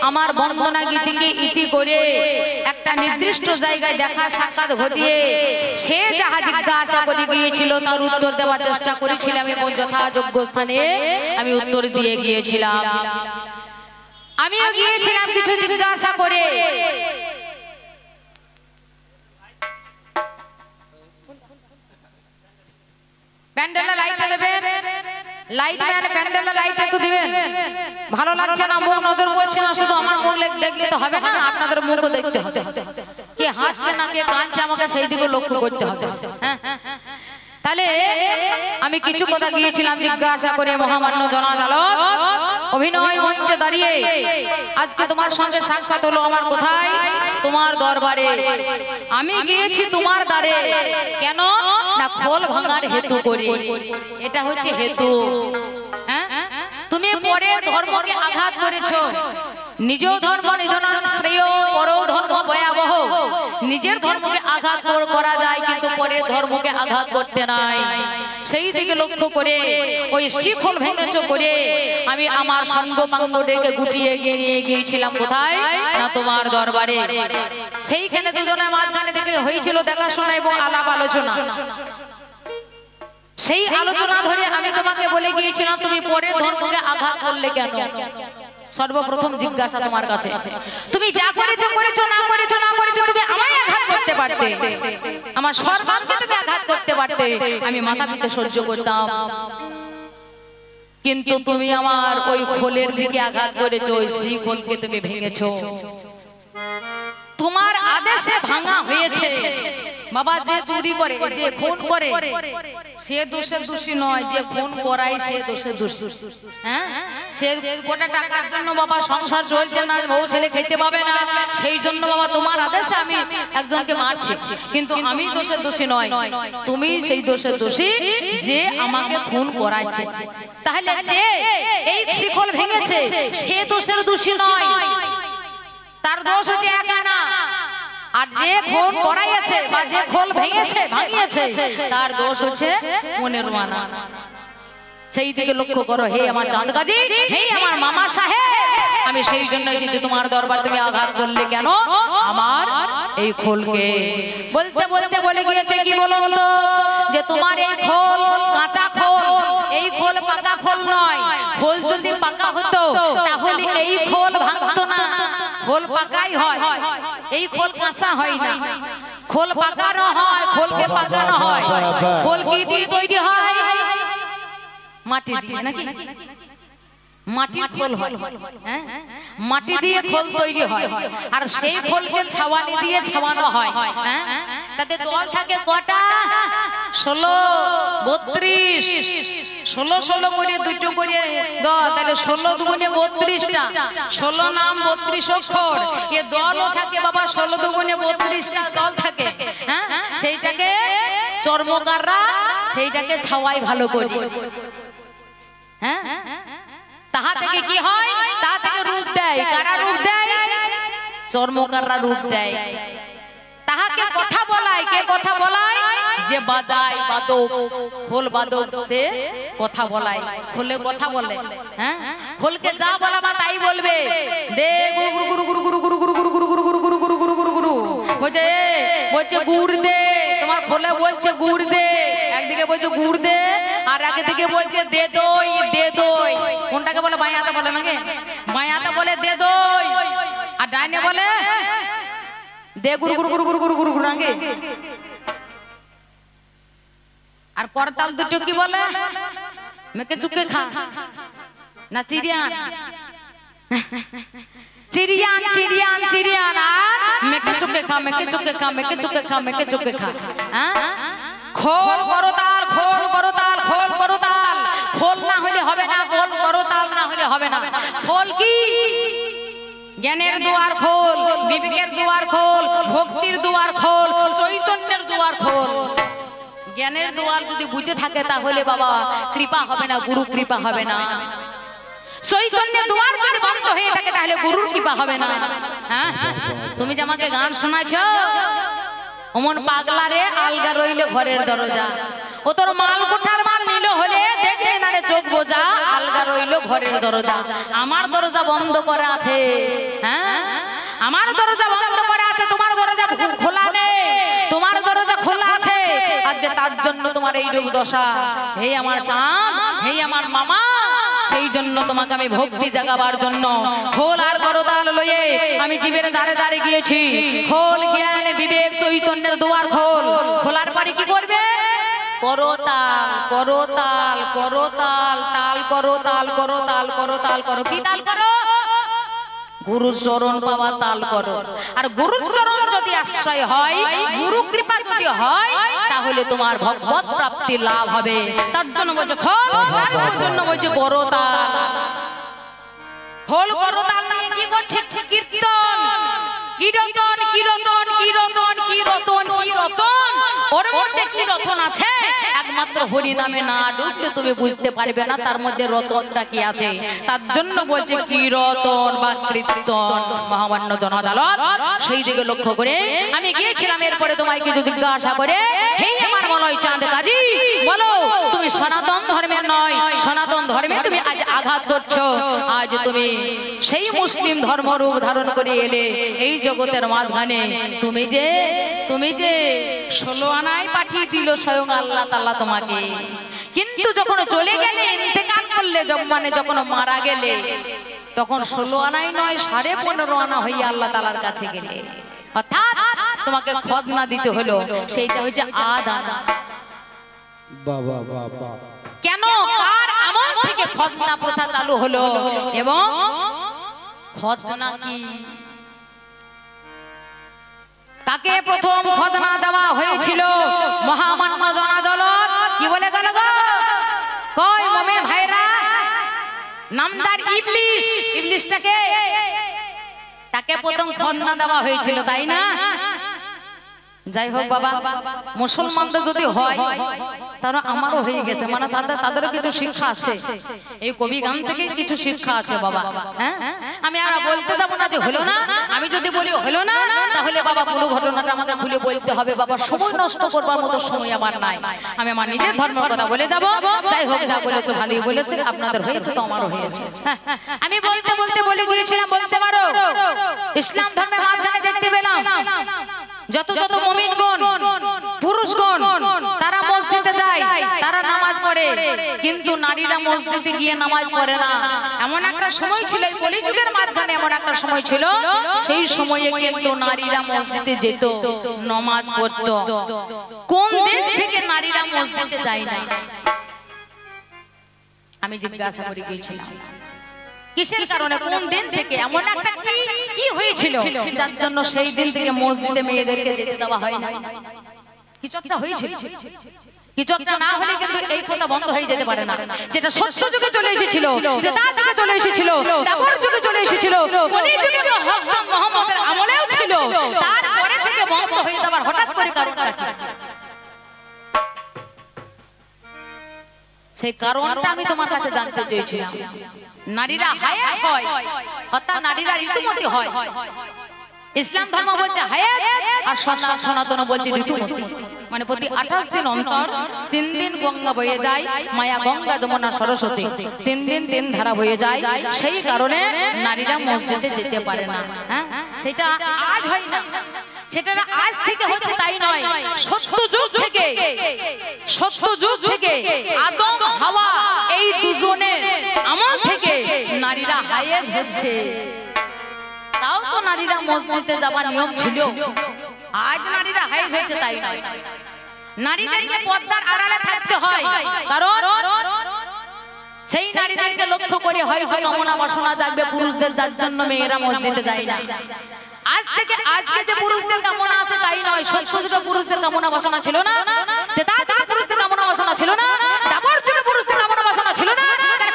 আমার বন্দনা গীতিকে ইতি করে একটা নির্দিষ্ট জায়গায় দেখা সাক্ষাৎ ঘটিয়ে সে যাহা জিজ্ঞাসা করে গিয়েছিল তার উত্তর দেওয়ার চেষ্টা করেছিলাম এবং যথাযোগ্য স্থানে আমি উত্তর দিয়ে গিয়েছিলাম। আমিও গিয়েছিলাম কিছু জিজ্ঞাসা করে। প্যান্ডেলে লাইট দেবেন, লাইট ম্যান প্যান্ডেলে লাইট একটু দিবেন। ভালো লাগছে না, মুখ নজর পড়ছে না, শুধু আমার মুখ দেখলে তো হবে না, আপনাদের মুখও দেখতে হবে। কে হাসছে না কে কাঁদছে আমাকে সেই দিকে লক্ষ্য করতে হবে। হ্যাঁ, তাহলে আমি কিছু কথা গিয়েছিলাম জিজ্ঞাসা করে মহামান্য জনাদালত অভিনয় মঞ্চে দাঁড়িয়ে আজকে তোমার সঙ্গে সাক্ষাৎ হলো আমার। কোথায়? তোমার দরবারে। আমি গিয়েছি তোমার দ্বারে, কেন না খোল ভাঙার হেতু করে। এটা হচ্ছে হেতু। হ্যাঁ, তুমি পরের ধর্মকে আঘাত করেছো। নিজ ধর্ম নিধনান শ্রেয়, পর ধর্ম ভয়াবহ। নিজের ধর্মকে আঘাত করা যায়, কিন্তু পরের ধর্মকে আঘাত করতে নাই। সেই দিকে লক্ষ্য করে ওই শিখল ভেঙেছো করে আমি আমার সঙ্গ পাঙ্গ ডেকে গুটিয়ে নিয়ে গিয়েছিলাম। কোথায়? না তোমার দরবারে। সেইখানে দুজনের মাঝখানে থেকে হয়েছিল দেখাশোনা এবং আলাপ আলোচনা। সেই আলোচনা ধরে আমি তোমাকে বলে গিয়েছিলাম তুমি পরের ধর্মকে আঘাত করলে কেন। সর্বপ্রথম জিজ্ঞাসা তোমার কাছে, তুমি যা করেছো করেছো, না করেছো না করেছো, তুমি আমায় আঘাত করতে পারতে, আমার সম্মানকে তুমি আঘাত করতে পারতে, আমি মাথা পিতে সহ্য করতাম। কিন্তু তুমি আমার ওই খোলের দিকে আঘাত করেছো, ওই শ্রীখোলকে তুমি ভেঙেছো। তোমার আদেশে ভাঙা হয়েছে। বাবা, যে চুরি করে, যে খুন করে, সে দোষে দোষী নয়, যে খুন করায় সে দোষে দোষী। হ্যাঁ, সে কোটা টাকার জন্য বাবা সংসার চলছে না, বউ ছেলে খেতে পাবে না, সেই জন্য বাবা তোমার আদেশে আমি একজনকে মারছি, কিন্তু আমি দোষে দোষী নয়, তুমি সেই দোষে দোষী যে আমাকে খুন করাচ্ছে। তাহলে যে এই শিকল ভেঙেছে সে দোষের দোষী নয়, তার দোষ হচ্ছে একা না। আর যে খুন করাইছে বা যে খোল ভেঙেছে ভাঙিয়েছে তার দোষ হচ্ছে মনের মানা। সেই দিকে লক্ষ্য করো হে আমার চাঁদ গাজী, হে আমার মামা সাহেব, আমি সেই জন্য এসেছি তোমার দরবার। তুমি আঘাত করলে কেন আমার এই খোলকে? বলতে বলতে বলে গিয়েছে কি বলো তো, যে তোমার এই খোল কাঁচা খোল, এই খোল পাকা খোল নয়। খোল যদি পাকা হতো তাহলে এই খোল ভাঙতো না, খোল পাকাই হয়, এই খোল কাঁচা হয় না। খোল পাকানো হয়, খোলকে পাকানো হয়। খোল কি দিয়ে তৈরি হয়? মাটি দিয়ে, নাকি? মাটির খোল হয়, হ্যাঁ, মাটি দিয়ে খোল তৈরি হয়। আর সেই খোলকে ছাওয়ানি দিয়ে ছাওয়ানো হয়। হ্যাঁ, তাতে দল থাকে কটা? 16, 32, 16 16 করে দুটো করে দল, তাহলে 16 দুগুণে 32টা, 16 নাম 32 অক্ষর। এ দলও থাকে বাবা, 16 দুগুণে 32টা দল থাকে। হ্যাঁ, সেইটাকে চর্মকাররা সেইটাকে ছাওয়াই ভালো করে। হ্যাঁ, তাহা থেকে কি হয়? তাহা থেকে রূপ দেয়। কারা রূপ দেয়? চর্মকাররা রূপ দেয়। তাহাকে কথা বলায়। কে কথা বলায়? যে বাজায়, বাদক, খোল বাদক, সে কথা বলায়। খোলে কথা বলে। হ্যাঁ, খোলকে যা বলাবা তাই বলবে। দে গুরু গুরু গুরু গুরু গুরু গুরু গুরু গুরু গুরু গুরু গুরু গুরু গুরু গুরু বলছে, বলছে গুড় দে। তোমার খোলে বলছে গুড় দে, একদিকে বলছে গুড় দে, আর একদিকে বলছে দে দই, দে দই। কোনটাকে বলে? বাঁ হাতে বলে নাকি? বাঁ হাতে বলে দে দই, আর ডাইনে বলে দে গুরু গুরু গুরু গুরু গুরু গুরু গুরু নাকি? আর করতাল দুটো কি বলে? মেকে চুকে খা না চিড়িয়ান, চিড়িয়ান চিড়িয়ান চিড়িয়ান, আর মেকে চুকে খা, মেকে চুকে খা, মেকে চুকে খা, মেকে চুকে খা। হ্যাঁ, খোল করো তাল, খোল করো তাল, খোল করো তাল। খোল না হলে হবে না, খোল করো তাল না হলে হবে না। খোল কি? জ্ঞানের দুয়ার খোল, বিবেকের দুয়ার খোল, ভক্তির দুয়ার খোল, চৈতন্যের দুয়ার খোল। জ্ঞানের দুয়ার যদি বুঝে থাকে তাহলে বাবা কৃপা হবে না, গুরু কৃপা হবে না। চৈতন্যের দুয়ার যদি বন্ধ হয়ে থাকে তাহলে গুরুর কৃপা হবে না। হ্যাঁ, তুমি যে আমাকে গান শোনাছো, অমন পাগলা রে আলগা রইলে ঘরের দরজা। ও তোর মাল কোঠার মাল নিল হলে দেখলে না রে চোখ বোঝা, আলগা রইল ঘরের দরজা। আমার দরজা বন্ধ করা আছে। হ্যাঁ, আমার দরজা বন্ধ করা আছে, তোমার দরজা খোলা নেই, তোমার দরজা খোলা আছে। আজকে তার জন্য তোমার এই রূপ দশা। হে আমার চাঁদ, হে আমার মামা, সেই জন্য তোমাকে আমি ভক্তি জাগাবার জন্য খোল আর করতাল লয়ে আমি জীবের দ্বারে দ্বারে গিয়েছি। খোল জ্ঞান বিবেক চৈতন্যের দুয়ার খোল। খোলার পরে কি করবে? করতাল, করতাল, করতাল, তাল করো, তাল করো, তাল করো, তাল করো। কি তাল করো? গুরুর চরণ পাওয়া তাল করো। আর গুরুর চরণ যদি আশ্রয় হয়, গুরু কৃপা যদি হয়, তাহলে তোমার ভগবত প্রাপ্তি লাভ হবে। তার জন্য বলছে খোল, তার জন্য বলছে করতাল। খোল করতাল নিয়ে কি করছে কীর্তন কীর্তন কীর্তন কীর্তন কীর্তন কীর্তন ওর মধ্যে কি রতন আছে একমাত্র হরি নামে না ঢুকলে তুমি বুঝতে পারবে না তার মধ্যে রতনটা কি আছে তার জন্য বলছে কীর্তন বা কীর্তন মহামান্য জনদালত সেই দিকে লক্ষ্য করে আমি গিয়েছিলাম এরপরে তোমায় কিছু জিজ্ঞাসা করে হে আমার মলয় চাঁদ কাজী বলো তুমি সনাতন ধর্মের নয় সনাতন ধর্মে তুমি আজ আঘাত করছো আজ তুমি সেই মুসলিম ধর্ম রূপ ধারণ করে এলে এই জগতের মাঝখানে তুমি যে 16 আনায় পাঠিয়ে দিল স্বয়ং আল্লাহ তাআলা তোমাকে কিন্তু যখন চলে গেলে ইন্তেকাল করলে মানে যখন মারা গেলে তখন 16 আনাই নয় 15.5 আনা হয়ে আল্লাহ তাআলার কাছে গেলে অর্থাৎ তোমাকে খদনা দিতে হলো সেইটা হচ্ছে আদা বাবা বাবা কেন কার আমল থেকে খদনা প্রথা চালু হলো এবং খদনা কি তাকে প্রথম খদনা দেওয়া হয়েছিল মহামান্য জনাদলত কি বলে গেল গো কই মোমেন ভাইরা নামদার ইবলিসটাকে তাকে প্রথম খদনা দেওয়া হয়েছিল তাই না যাই হোক বাবা মুসলমানদের যদি হয় তারা আমারও হয়ে গেছে মানে তাদেরও কিছু শিক্ষা আছে এই কবি গান থেকে কিছু শিক্ষা আছে বাবা হ্যাঁ আমি আর বলতে যাব না যে হলো না আমি যদি বলি হলো না তাহলে বাবা পুরো ঘটনাটা আমাকে খুলে বলতে হবে বাবা সময় নষ্ট করবার মতো সময় আমার নাই আমি আমার নিজের ধর্মের কথা বলে যাব যাই হোক যা বলেছো ভালোই বলেছে আপনাদের হয়েছে তো আমারও হয়েছে আমি বলতে বলতে বলে গিয়েছিলাম বলতে পারো ইসলাম ধর্মের মাঝখানে দেখতে পেলাম যত যত মুমিনগণ পুরুষগণ তারা মসজিদে যায় তারা নামাজ পড়ে কিন্তু নারীরা মসজিদে গিয়ে নামাজ পড়ে না এমন একটা সময় ছিল এই কলিযুগের মাঝখানে এমন একটা সময় ছিল সেই সময়ে কিন্তু নারীরা মসজিদে যেত নামাজ পড়তো কোন দিন থেকে নারীরা মসজিদে যায় না আমি জিজ্ঞাসা করে গিয়েছিলাম কিসের কারণে কোন দিন থেকে এমন একটা কি হয়েছিল যার জন্য সেই দিন থেকে মসজিদে মেয়েদেরকে যেতে দেওয়া হয় না কিছু একটা হয়েছিল কিছু একটা না হলে কিন্তু এই প্রথা বন্ধ হয়ে যেতে পারে না যেটা সত্য যুগে চলে এসেছিল যেটা যুগে চলে এসেছিল তারপর যুগে চলে এসেছিল কলি যুগে হযরত মুহাম্মদের আমলেও ছিল তারপরে থেকে বন্ধ হয়ে যাবার হঠাৎ করে কারণটা কি সেই কারণটা আমি তোমার কাছে জানতে চেয়েছিলাম নারীরা হায়াত হয় অর্থাৎ নারীরা ঋতুমতী হয় ইসলাম ধর্ম বলছে হায়াত আর সনাতন বলছে ঋতুমতী মানে প্রতি 28 দিন অন্তর 3 দিন গঙ্গা বয়ে যায় মায়া গঙ্গা যমুনা সরস্বতী 3 দিন 3 ধারা বয়ে যায় সেই কারণে নারীরা মসজিদে যেতে পারে না হ্যাঁ সেটা আজ হয় না সেটা আজ থেকে হচ্ছে তাই নয় সত্য যুগ থেকে আদম হাওয়া এই দুজনের আমল থেকে নারীরা হায়াত হচ্ছে তাও তো নারীরা মসজিদে যাবার নিয়ম ছিল আজ নারীরা হায়াত হচ্ছে তাই নয় নারীদেরকে পর্দার আড়ালে থাকতে হয় কারণ সেই নারীদেরকে লক্ষ্য করে হয়তো কামনা বাসনা জাগবে পুরুষদের যার জন্য মেয়েরা মসজিদে যায় না আজ থেকে আজকে যে পুরুষদের কামনা আছে তাই নয় সত্য যুগে পুরুষদের কামনা বাসনা ছিল না তেতা যুগে পুরুষদের কামনা বাসনা ছিল না তারপর যুগে পুরুষদের কামনা বাসনা ছিল না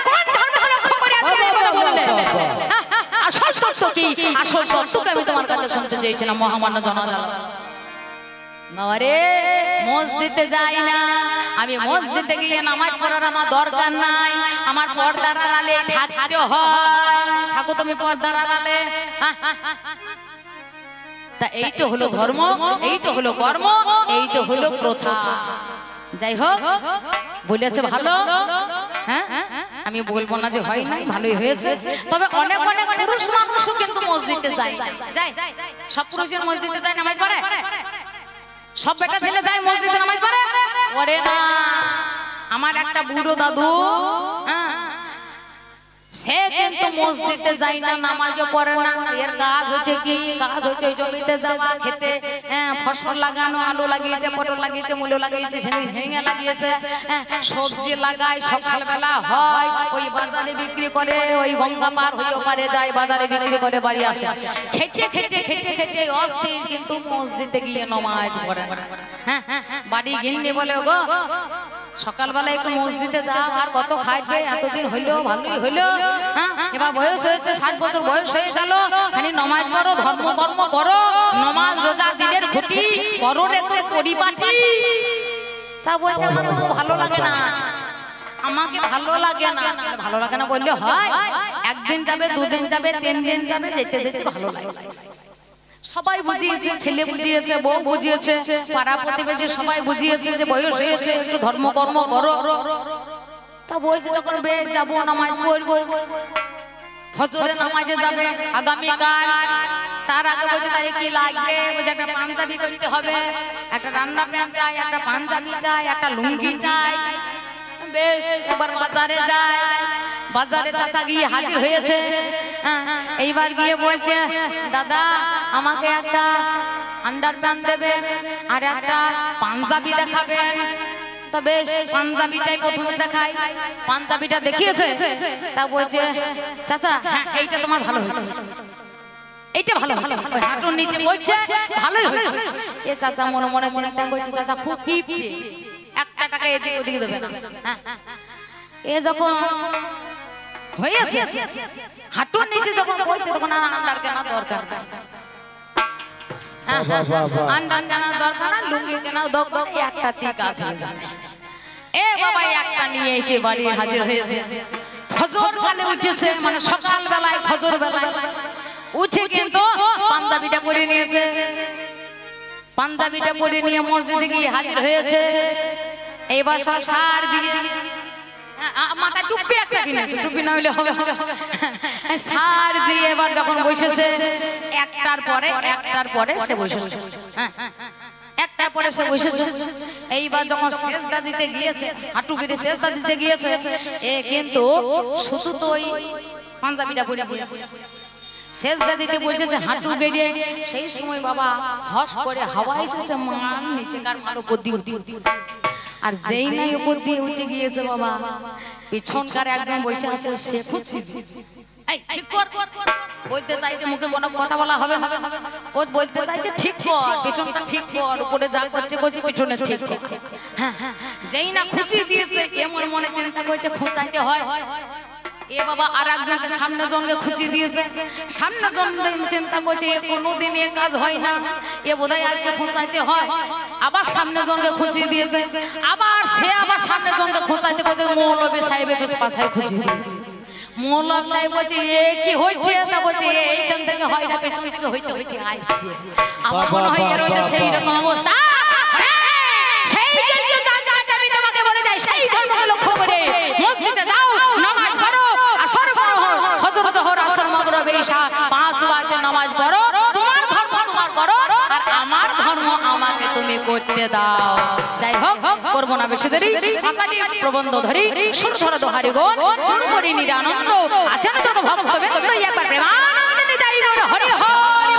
কোন ধর্মকে লক্ষ্য করে আজকে এই কথা বললে আসল সত্য কি আসল সত্যকে আমি তোমার কাছে শুনতে চেয়েছিলাম মহামান্য জনতা বাবারে মসজিদে যাই না আমি মসজিদে গিয়ে নামাজ পড়ার আমার দরকার নাই আমার পর্দার আড়ালে থাকতে হয় থাকো তুমি পর্দার আড়ালে তা এই তো হলো ধর্ম এই তো হলো কর্ম এই তো হলো প্রথা যাই হোক বলেছে ভালো হ্যাঁ আমি বলবো না যে হয় নাই ভালোই হয়েছে তবে অনেক অনেক পুরুষ মানুষও কিন্তু মসজিদে যায় সব পুরুষের মসজিদে যায় নামাজ পড়ে সব বেটা ছেলে যায় মসজিদে নামাজ পড়ে পড়ে না আমার একটা বুড়ো দাদু সে কিন্তু মসজিদে যায় না নামাজও পড়ে না এর কাজ হচ্ছে কি কাজ হচ্ছে জমিতে যাওয়া খেতে ফসল লাগানো আলু লাগিয়েছে পটল লাগিয়েছে মূলো লাগিয়েছে ঝিঙে লাগিয়েছে সবজি লাগায় সকালবেলা হয় ওই বাজারে বিক্রি করে ওই গঙ্গা পার হয়ে ওপারে যায় বাজারে বিক্রি করে বাড়ি আসে খেতে খেতে খেতে খেতে অস্থির কিন্তু মসজিদে গিয়ে নামাজ পড়ে বাড়ি গিন্নি বলে গো সকালবেলা একটু মসজিদে যা, আর কত খাইবে, এতদিন হইলো ভালোই হইলো, হ্যাঁ এবার বয়স হয়েছে 60 বছর বয়স হয়ে গেল, খালি নমাজ পড়ো, ধর্ম কর্ম করো, নমাজ রোজা দিনের খুঁটি করো, একটু পরিপাটি। তা বলছে আমাকে ভালো লাগে না, আমাকে ভালো লাগে না। ভালো লাগে না বললে হয়? একদিন যাবে, দুদিন যাবে, 3 দিন যাবে, যেতে যেতে ভালো লাগে। সবাই বুঝিয়েছে, ছেলে বুঝিয়েছে, বউ বুঝিয়েছে, পাড়া প্রতিবেশী সবাই বুঝিয়েছে যে বয়স হয়েছে, একটু ধর্মকর্ম করো। তা বলছে যখন বেশ যাবো, নামাজ পড়বো, ফজরের নামাজে যাবে আগামীকাল। তার আগে বলছে তাই কি লাগবে, বলছে একটা পাঞ্জাবি কিনতে হবে, একটা রান্না প্যান্ট চাই, একটা পাঞ্জাবি চাই, একটা লুঙ্গি চাই। বেশ এবার বাজারে যায়, বাজারে চাচা গিয়ে হাজির হয়েছে। এইবার গিয়ে বলছে দাদা আমাকে একটা আন্ডার প্যান্ট দেবে আর একটা পাঞ্জাবি দেখাবেন। তো বেশ পাঞ্জাবিটাই প্রথমে দেখাই, পাঞ্জাবিটা দেখিয়েছে। তা বলছে চাচা এইটা তোমার ভালো হয়েছে, এইটা ভালো ভালো হাঁটুর নিচে বলছে ভালোই হয়েছে। এ চাচা মনে মনে চিন্তা করছে চাচা খুব কিপটে, একটা টাকা এদিক ওদিকে দেবে না। এ যখন হয়েছে হাঁটুর নিচে যখন বলছে তখন আর আন্ডার কেনা দরকার, আন্ডার কেনা দরকার না, লুঙ্গি কেনা দরকার, একটা ঠিক আছে। এ বাবা একটা নিয়ে এসে বাড়ি হাজির হয়েছে। ফজর কালে উঠেছে, মানে সকাল বেলায় ফজর বেলায় উঠে কিন্তু পাঞ্জাবিটা পরে নিয়েছে, পাঞ্জাবিটা পরে নিয়ে মসজিদে গিয়ে হাজির হয়েছে। এইবার সার দিয়ে মাথায় টুপি একটা কিনেছে, টুপি না হইলে হবে, সার দিয়ে এবার যখন বসেছে একটার পরে সে বসেছে, একটার পরে সে বসেছে। এইবার যখন সেজদা দিতে গিয়েছে, হাঁটু গেড়ে সেজদা দিতে গিয়েছে, এ কিন্তু শুধু তো ওই পাঞ্জাবিটা পরে গিয়েছে, সেজদা দিতে বসেছে হাঁটু গেড়ে। সেই সময় বাবা হস করে হাওয়া এসেছে, মান নিচেকার মার উপর দিয়ে আর যেই নাই উপর দিয়ে উঠে গিয়েছে বাবা, পিছনকার একজন বসে আছে, সে খুশি এই ঠিক কর বলতে চাইছে, মুখে কোনো কথা বলা হবে না, ও বলতে চাইছে ঠিক কর, পিছনটা ঠিক কর, উপরে যা করছে বসে পিছনে ঠিক ঠিক। হ্যাঁ যেই না খুশি দিয়েছে, এমন মনে চিন্তা করছে খুঁচাইতে হয়। এ বাবা আর একজনকে সামনে জনকে খুঁচি দিয়েছে, সামনে জন চিন্তা করছে এ কোনোদিন এ কাজ হয় না, এ বোধহয় আজকে খুঁচাইতে হয়। আবার সামনে জনকে খুঁচি দিয়েছে, আবার সে আবার সামনে জনকে খুঁচাইতে করতে মৌলবী সাহেবের পাছায় খুঁচি দিয়েছে। মৌলবী সাহেব বলছে এ কি হয়েছে, তা বলছে এইখান থেকে হয় না, পেছন থেকে হইতে হইতে আসছে। আমার মনে হয় এর হচ্ছে সেই রকম অবস্থা। সেই জন্য আমি তোমাকে বলে যাই, সেই ধর্মকে লক্ষ্য করে মসজিদে যাও, নামাজ পড়ো, আসর পড়ো, ফজর জোহর আসর মাগরিব ঈশা 5 ওয়াক্ত নামাজ পড়ো, তোমার ধর্ম তোমার করো আর আমার ধর্ম আমাকে তুমি করতে দাও। যাই হোক করব না বেশি দেরি, প্রবন্ধ ধরি সুর ধরে দোহারি গো গুরু করি নিরানন্দ আছেন যত ভক্ত বেদ একবার প্রেমানন্দে নিতাই গৌর হরি হরি।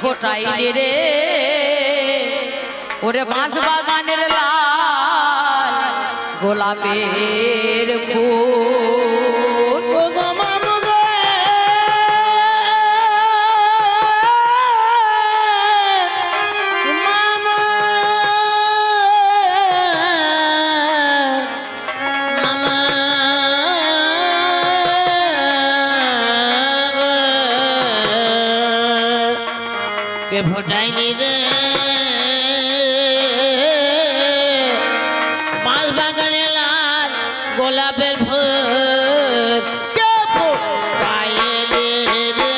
ফোটাইলে রে ওরে বাঁশ বাগানের লাল গোলাপের ফুল, ও গো মামু গো মামা কে ফোটাইলি রে মাছ বাগানে লাল গোলাপের ফুল কে ফোটাইলি রে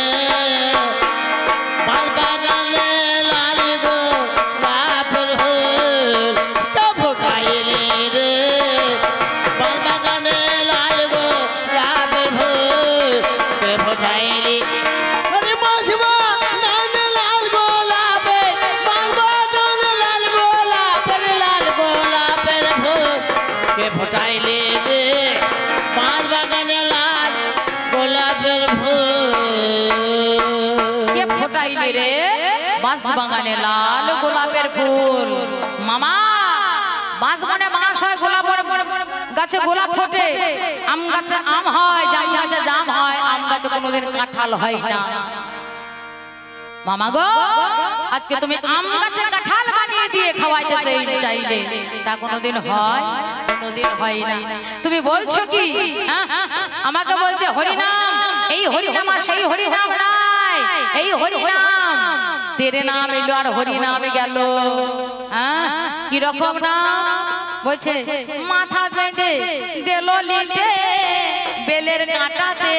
মাছ বাগানে লাল গোলাপের ফুল কে ফোটাইলি রে মাছ বাগানে লাল গোলাপের ফুল কে ফোটাইলি ফোটাইলে রে মাছ বাগানে লাল গোলাপের ফুল কে ফোটাইলে রে বাঁশ বাগানে লাল গোলাপের ফুল মামা বাঁশ বনে বাঁশ হয় গোলাপ গাছে গোলাপ ফোটে আম গাছে আম হয় জাম গাছে জাম হয় আম গাছে কোনোদিন কাঁঠাল হয় না মামা গো আজকে তুমি আম গাছে কাঁঠাল বানিয়ে দিয়ে খাওয়াইতে চাইলে তা কোনোদিন হয় কোনোদিন হয় না তুমি বলছো কি আমাকে বলছে হরিনাম এই হরিনাম আর সেই হরিনাম নাই এই হরিনাম তেরে নাম এলো আর হরিনাম গেল কি রকম না বলছে মাথা বেঁধে দেলো লিটে বেলের কাঁটাতে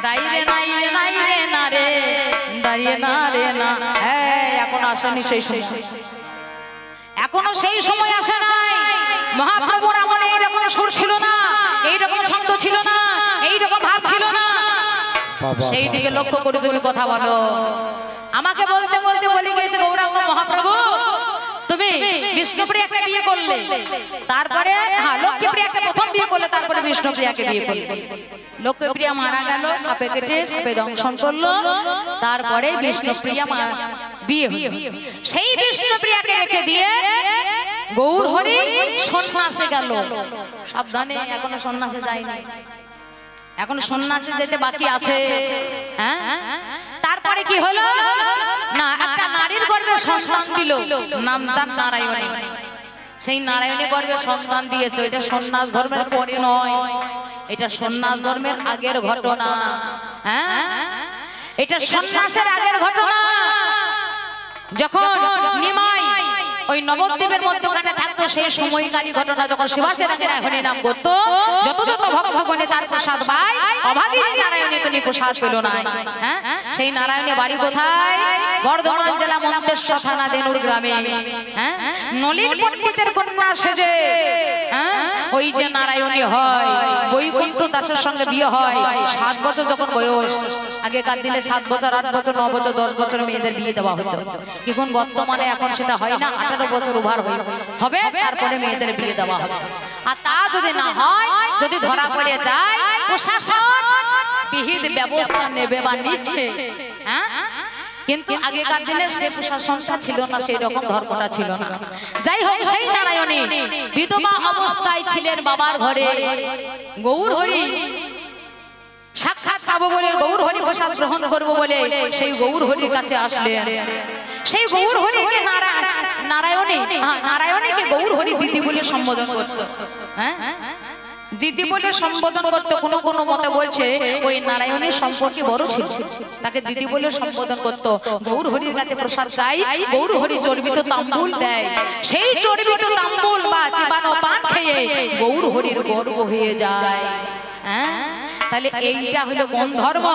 দাইরে নাই রে নাই রে না রে দাঁড়িয়ে না রে না এখন আসেনি সেই সময় এখনো সেই সময় আসে নাই মহাপ্রভুর আমলে এইরকম সুর ছিল না এইরকম ছন্দ ছিল না এইরকম ভাব ছিল না সেই দিকে লক্ষ্য করে তুমি কথা বলো আমাকে বলতে বলতে বলে গিয়েছে গৌরাঙ্গ মহাপ্রভু তুমি বিষ্ণুপ্রিয়াকে বিয়ে করলে তারপরে লক্ষ্মীপ্রিয়াকে প্রথম বিয়ে করলে তারপরে বিষ্ণুপ্রিয়াকে বিয়ে করলে লক্ষ্মীপ্রিয়া মারা গেল সাপে কেটে সাপে দংশন করলো তারপরে বিষ্ণুপ্রিয়া বিয়ে হলো সেই বিষ্ণুপ্রিয়াকে রেখে দিয়ে গৌর হরি সন্ন্যাসে গেল সাবধানে এখনো সন্ন্যাসে যায়নি এখন সন্ন্যাসে যেতে বাকি আছে হ্যাঁ তারপরে কি হলো না একটা নারীর গর্ভে সন্তান দিল নাম তার নারায়ণী সেই নারায়ণী গর্ভে সন্তান দিয়েছে এটা সন্ন্যাস ধর্মের পরে নয় এটা সন্ন্যাস ধর্মের আগের ঘটনা হ্যাঁ এটা সন্ন্যাসের আগের ঘটনা যখন নিমাই ওই নবদ্বীপের মধ্যখানে থাকতো সেই সময়কালী ঘটনা যখন শিবাসের হরি নাম করতো যত যত ভগবানে তার প্রসাদ পায় অভাগিনী নারায়ণী তিনি প্রসাদ পেল না হ্যাঁ সেই নারায়ণী বাড়ি কোথায় বর্ধমান জেলা মন্তেশ্বর থানা দেনুর গ্রামে হ্যাঁ নলিন পণ্ডিতের কন্যা সেজে হ্যাঁ ওই যে নারায়ণী হয় বৈকুণ্ঠ দাসের সঙ্গে বিয়ে হয় 7 বছর যখন বয়স আগেকার দিনে 7 বছর 8 বছর 9 বছর 10 বছর মেয়েদের বিয়ে দেওয়া হতো এখন বর্তমানে এখন সেটা হয় না 18 বছর ওভার হবে তারপরে মেয়েদের বিয়ে দেওয়া হবে আর তা যদি না হয় যদি ধরা পড়ে যায় প্রশাসন বিহিত ব্যবস্থা নেবে বা নিচ্ছে হ্যাঁ কিন্তু আগেকার দিনে সে প্রশাসনটা ছিল না সেই রকম ধর্মটা ছিল না যাই হোক সেই নারায়ণী বিধবা অবস্থায় ছিলেন বাবার ঘরে গৌর হরি সাক্ষাৎ পাবো বলে গৌর হরি প্রসাদ গ্রহণ করবো বলে সেই গৌর হরির কাছে আসলেন সেই গৌর হরিকে নারায়ণীকে গৌর হরি দিদি বলে সম্বোধন করত হ্যাঁ দিদি বলে সম্বোধন করতে কোনো কোনো মতে বলছে ওই নারায়ণীর সম্পর্কে বড় ছিল তাকে দিদি বলে সম্বোধন করত গৌর হরির কাছে প্রসাদ চাই গৌর হরি চর্বিত তাম্বুল দেয় সেই চর্বিত তাম্বুল বা চিবানো পান খেয়ে গৌর হরির গর্ব হয়ে যায় হ্যাঁ তাহলে এইটা হলো কোন ধর্ম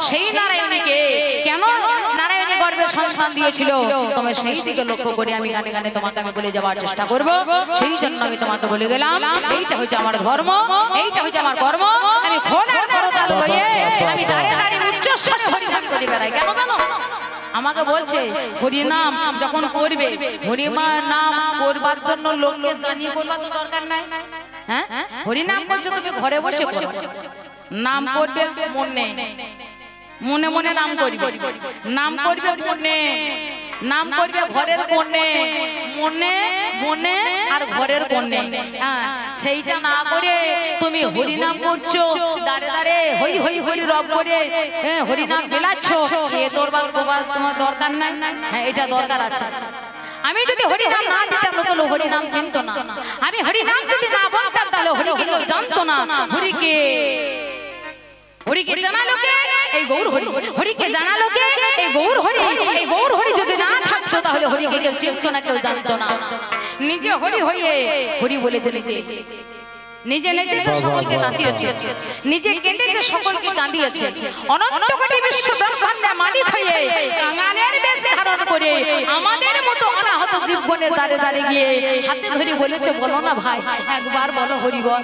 সেই নারায়ণীকে কেন নারায়ণী গর্ভে সন্তান দিয়েছিল তুমি সেই দিকে লক্ষ্য করে আমি গানে গানে তোমাকে আমি বলে যাওয়ার চেষ্টা করব সেই জন্য আমি তোমাকে বলে গেলাম এইটা হচ্ছে আমার ধর্ম এইটা হচ্ছে আমার কর্ম আমি খোলার করতাল লয়ে আমি দাঁড়িয়ে দাঁড়িয়ে উচ্চস্বরে হরিনাম করে বেড়াই কেন জানো আমাকে বলছে হরিনাম যখন করবে হরিমার নাম করবার জন্য লোককে জানিয়ে বলবার তো দরকার নাই হ্যাঁ হরিনাম করছো তুমি ঘরে বসে নাম করবে মনে মনে মনে নাম করবে মনে নাম করবে ঘরের কোণে মনে মনে আর ঘরের কোণে সেইটা না করে তুমি হরিনাম করছো দাঁড়ে দাঁড়ে হই হই হরি রব করে হরিনাম বেলাচ্ছ এ তোমার দরকার নাই হ্যাঁ এটা দরকার আছে আমি যদি হরিনাম না দিতাম তো হরিনাম চিনতো না আমি হরিনাম যদি না বলতাম তাহলে হরিকে জানতো না হরিকে জানালো কে এই গৌর হরি হরিকে জানালো কে এই গৌর হরি তাহলে হরিকে কেউ চিনত না, কেউ জানতো না। নিজে হরি হয়ে হরি বলেছে, নিজে নিজে নেচেছে, সকলকে নাচিয়েছে, নিজে কেঁদেছে, সকলকে কাঁদিয়েছে। অনন্ত কোটি বিশ্ব ব্রহ্মাণ্ডের মালিক হয়ে কাঙালের বেশ ধারণ করে আমাদের মতো অনাহত জীবনের দ্বারে দ্বারে গিয়ে হাতে ধরে বলেছে, বলো না ভাই, একবার বলো হরি বল,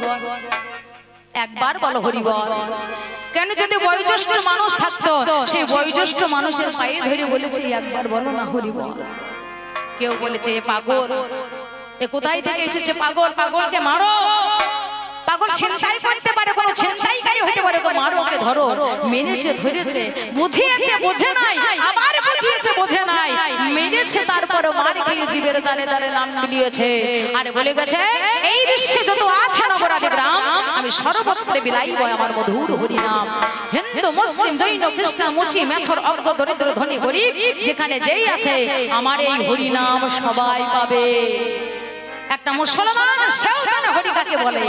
একবার বলো হরি বল। কেন? যদি বয়োজ্যেষ্ঠ মানুষ থাকতো, সেই বয়োজ্যেষ্ঠ মানুষের পায়ে ধরে বলেছে, একবার বলো না হরি বল। কেউ বলেছে এ পাগল, এ কোথায় থেকে এসেছে পাগল, পাগলকে মারো। পাগল ছিনতাই করতে পারে, কোন ছিনতাইকারী হতে পারে, তো মারো, ওকে ধরো। মেরেছে, ধরেছে, বুঝিয়েছে, বোঝে নাই, আবার বুঝিয়েছে, বোঝে নাই, মেরেছে, তারপরে মার খেয়ে জীবের দানে দানে নাম মিলিয়েছে। আরে বলে গেছে, এই বিশ্বে যত আছে নগরাদি গ্রাম, আমি সর্বত্রে বিলাইব আমার মধুর হরি নাম। হিন্দু, মুসলিম, জৈন, খ্রিস্টান, মুচি, মেথর, অজ্ঞ, দরিদ্র, ধনী, গরিব, যেখানে যেই আছে আমার এই হরি নাম সবাই পাবে। একটা মুসলমান সেও জানে হরি কাকে বলে,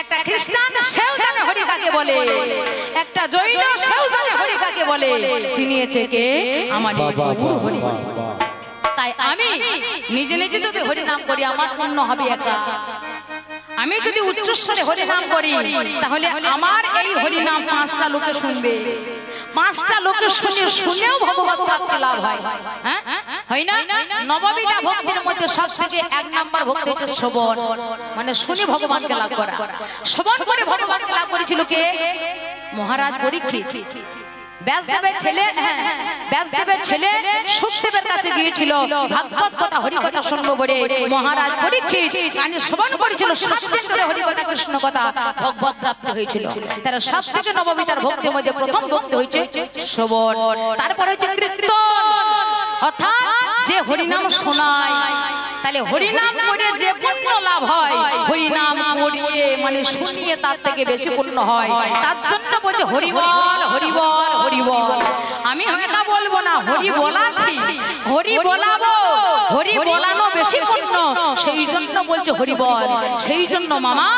একটা খ্রিস্টান সেও জানে হরি কাকে বলে, একটা জৈন সেও জানে হরি কাকে বলে। চিনিয়েছে কে? আমার প্রভুর হরি। তাই আমি নিজে নিজে যদি হরি নাম করি, আমার পুণ্য হবে একা। আমি যদি উচ্চস্বরে হরি নাম করি, তাহলে আমার এই হরি নাম 5টা লোকে শুনবে, 5টা লোকে শুনেও ভগবত প্রাপ্তি লাভ হয়। হ্যাঁ, হয় না? নববিধা ভক্তির মধ্যে সবথেকে 1 নাম্বার ভক্তি হচ্ছে শ্রবণ, মানে শুনে ভগবানকে লাভ করা। শ্রবণ করে ভগবানকে লাভ করেছিল কে? মহারাজ পরীক্ষিত। ব্যাসদেবের ছেলে, ব্যাসদেবের ছেলে সুখদেবের কাছে গিয়েছিল ভাগবত কথা, হরি কথা শুনবো বলে। মহারাজ পরীক্ষিত কানে শ্রবণ করেছিল, 7 দিন ধরে হরি কথা, কৃষ্ণ কথা, ভগবত প্রাপ্তি হয়েছিল। তার সবথেকে নববিধার ভক্তির মধ্যে প্রথম ভক্তি হয়েছে শ্রবণ, তারপর হচ্ছে কীর্তন, অর্থাৎ যে হরিনাম শোনায়। তাহলে হরিনাম করে যে পুণ্য লাভ হয়, হরিনাম করিয়ে মানে শুনিয়ে তার থেকে বেশি পুণ্য হয়। তার জন্য বলছে হরি বল, হরি বল, হরি বল। আমি হয়তো বলবো না, হরি বলাছি, হরি বলাবো, হরি বলানো বেশি পুণ্য, সেই জন্য বলছে হরি বল। সেই জন্য মামা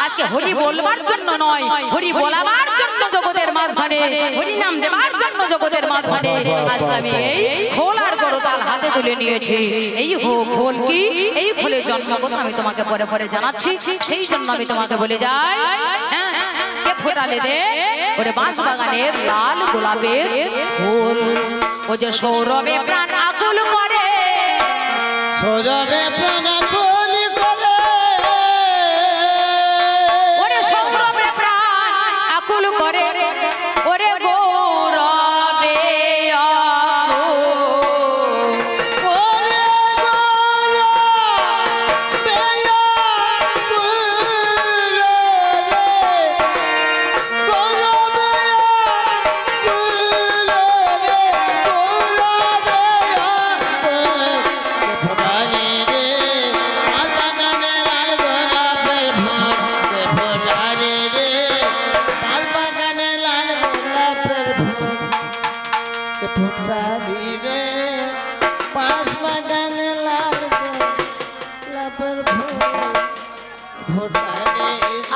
আজকে হরি বলবার জন্য নয়, হরি বলাবার জন্য জগতের মাঝখানে, হরি নাম দেবার জন্য জগতের মাঝখানে আজ আমি এই খোল আর করতাল হাতে তুলে নিয়েছি। এই খোল কি? এই খোলের জন্মগত আমি তোমাকে পরে পরে জানাচ্ছি। সেই জন্য আমি তোমাকে বলে যাই, কে ফোটালে রে ওরে বাঁশ বাগানের লাল গোলাপের ফুল, ও যে সৌরভে প্রাণ আকুল করে, সৌরভে প্রাণ আকুল করে, ওরে সৌরভে প্রাণ আকুল করে, ওরে গৌরবে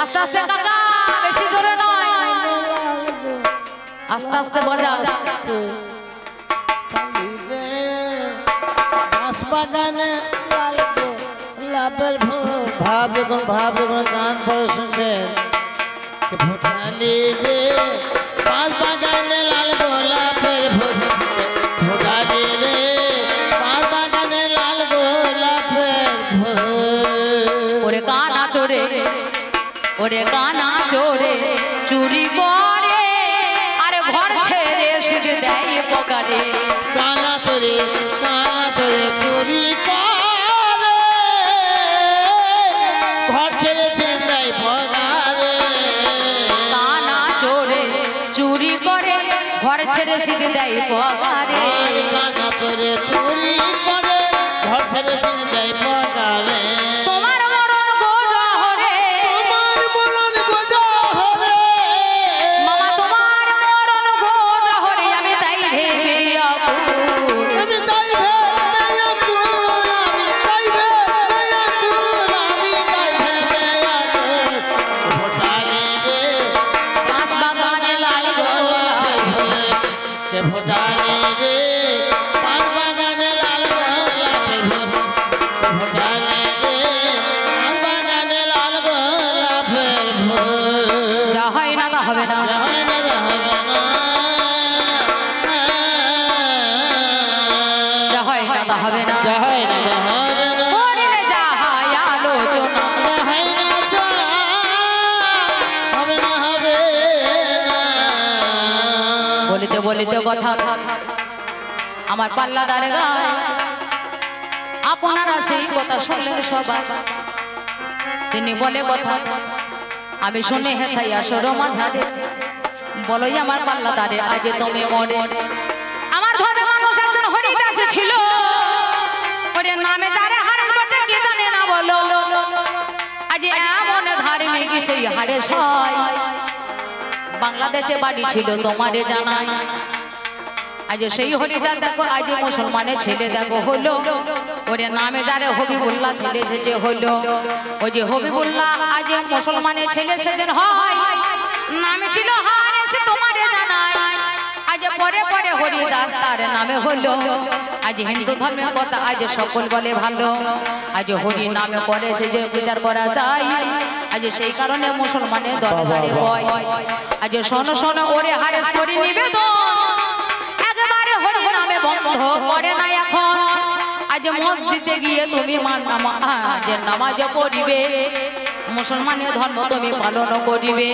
আস্তে আস্তে কাকা, বেশি জোরে নয়, আস্তে আস্তে বাজাও। বাগানে লাল গোলাপের ফুল, ভাবে কোন গান পড়ে শুনবেন, ফোটালি রে বাঁশ বাগানে লাল গোলাপের ফুল, ফোটালি রে বাঁশ বাগানে লাল গোলাপের ফুল। ওরে কানা চোরে, ওরে কানা চোরে চুরি করে, আরে ঘর ছেড়ে সিঁদ দেয় পকারে। কানা চোরে চুরি করে, ঘর ছেড়ে সিঁদ দেয় পকারে। কানা চোরে চুরি করে, ঘর ছেড়ে সিঁদ দেয় পকারে। কানা চোরে চুরি করে, ঘর ছেড়ে সিঁদ দেয় পকারে। তোমার মরণ গোড়া হরে, মামা তোমার মরণ গোড়া হরে, আমি তাই ভেবে আকুল, আমি তাই ভেবে আকুল, আমি তাই ভেবে আকুল, আমি তাই ভেবে আকুল। ফোটালি রে বাঁশ বাগানে লাল গোলাপের ফুল, ফোটালি রে বলিতে কথা আমার পাল্লাদার গায় আপনারা সেই কথা শুনলেন সবাই তিনি বলে কথা আমি শুনে হেথাই আসর মাঝারে বলোই আমার পাল্লাদারে আজ তুমি মরে আমার ঘরে মানুষ একজন হরিদাস ছিল ওরে নামে যারে হারে বটে কে জানে না বলো আজ এমন ধার্মিক সেই হারে সয় বাংলাদেশে বাড়ি ছিল তোমারে জানাই আজ সেই হরিদাস দেখো আজ মুসলমানের ছেলে দেখো হলো ওরে নামে যারে হবিবুল্লাহ ছেলে যে হলো ওই যে হবিবুল্লাহ আজ মুসলমানের ছেলে সেজন হয় নামে ছিল হারে সে তোমারে জানাই আজ পরে পরে হরিদাস তার নামে হলো আজ হিন্দু ধর্মের কথা আজ সকল বলে ভালো আজ হরি নামে করে সে যে বিচার করা যায় আজ সেই কারণে মুসলমানের দরবারে হয় আজ শোনো শোনো ওরে হারেস করি নিবেদন একবারে হরি নামে বন্ধ করে না এখন আজ মসজিদে গিয়ে তুমি আজ নামাজ পড়িবে মুসলমানের ধর্ম তুমি পালন করিবে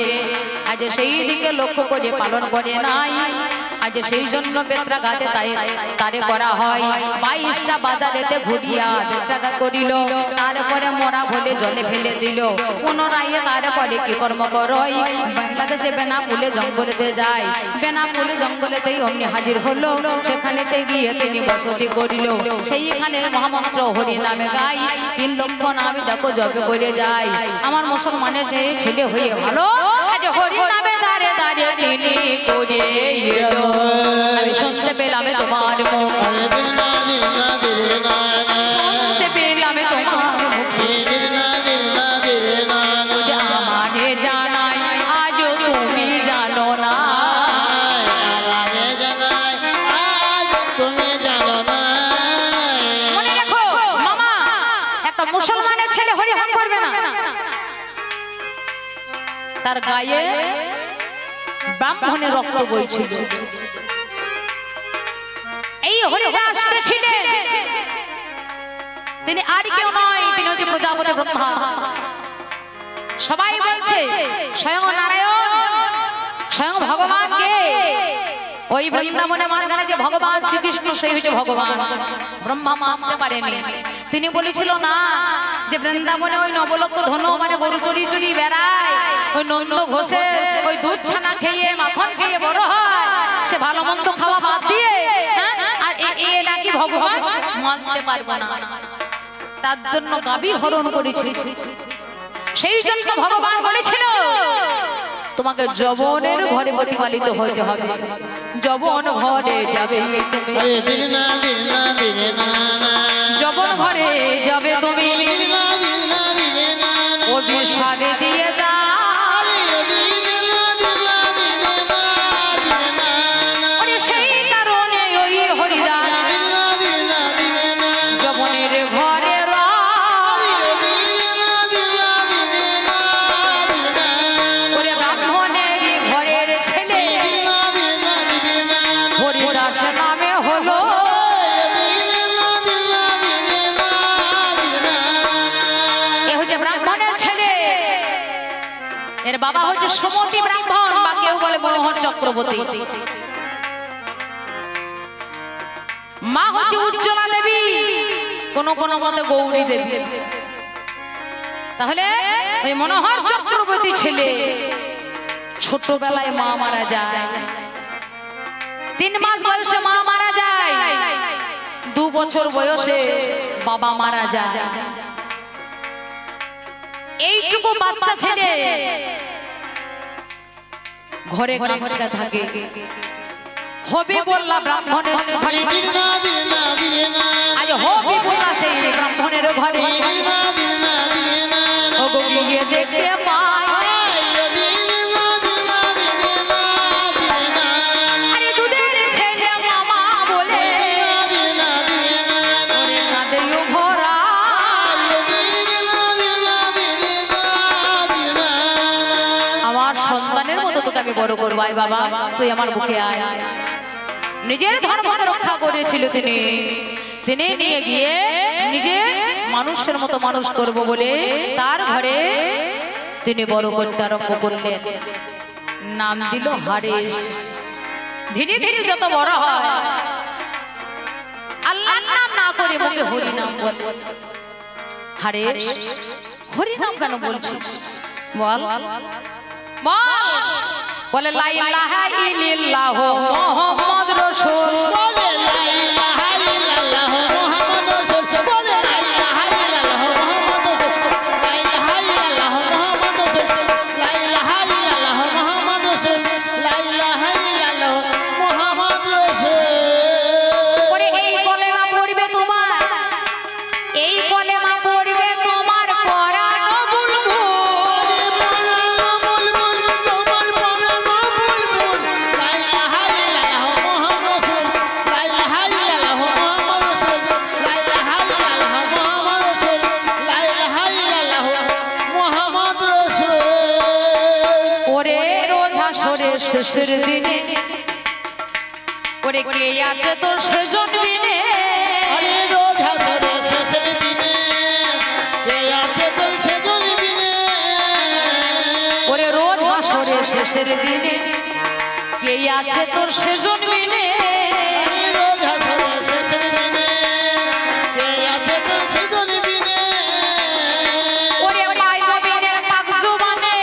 আজ সেই দিকে লক্ষ্য করে পালন করে নাই আজ সেই জন্য বেত্রাঘাতে তারে করা হয় 22টা বাজারেতে ঘুরিয়া বেত্রাঘাত করিল তারপরে মরা বলে জলে ফেলে দিল পুনরায় তারপরে কি কর্ম করই বাংলাদেশে বেনাপুলে জঙ্গলেতে যায় বেনাপুলে জঙ্গলেতেই অমনি হাজির হলো সেখানেতে গিয়ে তিনি বসতি করিল সেইখানে মহামন্ত্র হরি নামে গাই 3 লক্ষ নামে দেখো জবে করে যায় আমার মুসলমানের ছেলে হয়ে ভালো আজ হরি নামে দাঁড়ে দাঁড়িয়ে তিনি করে এলো আমি শুনতে পেলাম তোমার মুখ শুনতে পেলাম তোমার মুখ আমারে জানাই আজ তুমি জানো না মনে রাখো মামা একটা মুসলমানের ছেলে হরি নাম করবে না তার গায়ে ব্রাহ্মণের রক্ত বইছিল এই হরিদাসকে ছিলেন তিনি আর কেউ নয় তিনি হচ্ছে প্রজাপতি ব্রহ্মা সবাই বলছে স্বয়ং নারায়ণ স্বয়ং ভগবান কে ওই বৃন্দাবনে মাঝখানে যে ভগবান শ্রীকৃষ্ণ সেই হচ্ছে ভগবান ব্রহ্মা মানতে পারেনি তিনি বলেছিল না যে বৃন্দাবনে ওই নবলক্ষ ধনু মানে গরু চড়ি চড়ি বেড়ায় ওই নন্দ ঘোষে ওই দুধ ছানা খেয়ে মাখন খেয়ে বড় হয় সে ভালো মন্দ খাওয়া বাদ দিয়ে আর এ নাকি ভগবান মানতে পারবে না তার জন্য গাভী হরণ করেছিল সেই জন্য ভগবান বলেছিল তোমাকে যবনের ঘরে প্রতিপালিত হতে হবে যবন ঘরে যাবে যবন ঘরে যাবে তুমি অভিশাপে দিয়ে যা সেই কারণে ওই হরিদাস যবনের ঘরে ব্রাহ্মণের ঘরের ছেলে হরিদাস নামে হলো এ হচ্ছে ব্রাহ্মণের ছেলে এর বাবা হচ্ছে সমতি ব্রাহ্মণ বা কেউ বলে মনোহর চক্রবর্তী মা হচ্ছে উজ্জ্বলা দেবী কোন কোন মতে গৌরী দেবী তাহলে ওই মনোহর চক্রবর্তী ছেলে ছোটবেলায় মা মারা যায় 3 মাস বয়সে মা মারা যায় 2 বছর বয়সে বাবা মারা যায় এইটুকু বাচ্চা ছেলে ঘরে ঘরে থাকে হবিবুল্লাহ ব্রাহ্মণের ঘরে আজ হবিবুল্লাহ সেই ব্রাহ্মণের ঘরে ওগো গিয়ে দেখতে পায় আরে দুধের ছেলে মামা বলে ওরে কাঁদেও ভরা আমার সন্তানের মতো তোকে আমি বড় করব আয় বাবা তুই আমার বুকে আয় নিজের ধর্মকে রক্ষা করেছিল তিনি নিয়ে গিয়ে নিজে মানুষের মতো মানুষ করব বলে তার ঘরে তিনি বড় করতে আরম্ভ করলেন নাম দিল হারেস ধীরে ধীরে যত বড় হয় আল্লাহর নাম না করে মুখে হরি নাম বল। হরে হরি নাম কেন বলছিস বল বল। বলে লা ইলাহা ইল্লাল্লাহ মুহাম্মদ রাসূল। বলে লা ইলাহা ইল্লাল্লাহ মুহাম্মাদুর রাসূল। বলে লা ইলাহা ইল্লাল্লাহ মুহাম্মাদুর রাসূল। লা ইলাহা ইল্লাল্লাহ মুহাম্মাদুর রাসূল। লা ইলাহা ইল্লাল্লাহ মুহাম্মাদুর রাসূল। লা ইলাহা ইল্লাল্লাহ মুহাম্মাদুর রাসূল। ওরে এই কলেমা পড়বে তোমার, এই কলেমা পড়বে তোমার পরানো বুলবুল। আরে পরানো বুলবুল, তোমার পরানো বুলবুল। লা ইলাহা ইল্লাল্লাহ মুহাম্মাদুর রাসূল। লা ইলাহা ইল্লাল্লাহ মুহাম্মাদুর রাসূল। লা ইলাহা ইল্লাল্লাহ মুহাম্মাদুর রাসূল। লা ইলাহা ইল্লাল্লাহ মুহাম্মাদুর রাসূল। ওরে রোজ হাসরের শেষের দিনে ওরে কে আছে তোর সেজন বিনে। আরে রোজ হাসরের শেষের দিনে কে আছে তোর সেজন বিনে। ওরে রোজ হাসরের শেষের দিনে কে আছে তোর সেজন বিনে। আরে রোজ হাসরের শেষের দিনে কে আছে তোর সেজন বিনে। ওরে ভাই মুমিনের পাক জবানে,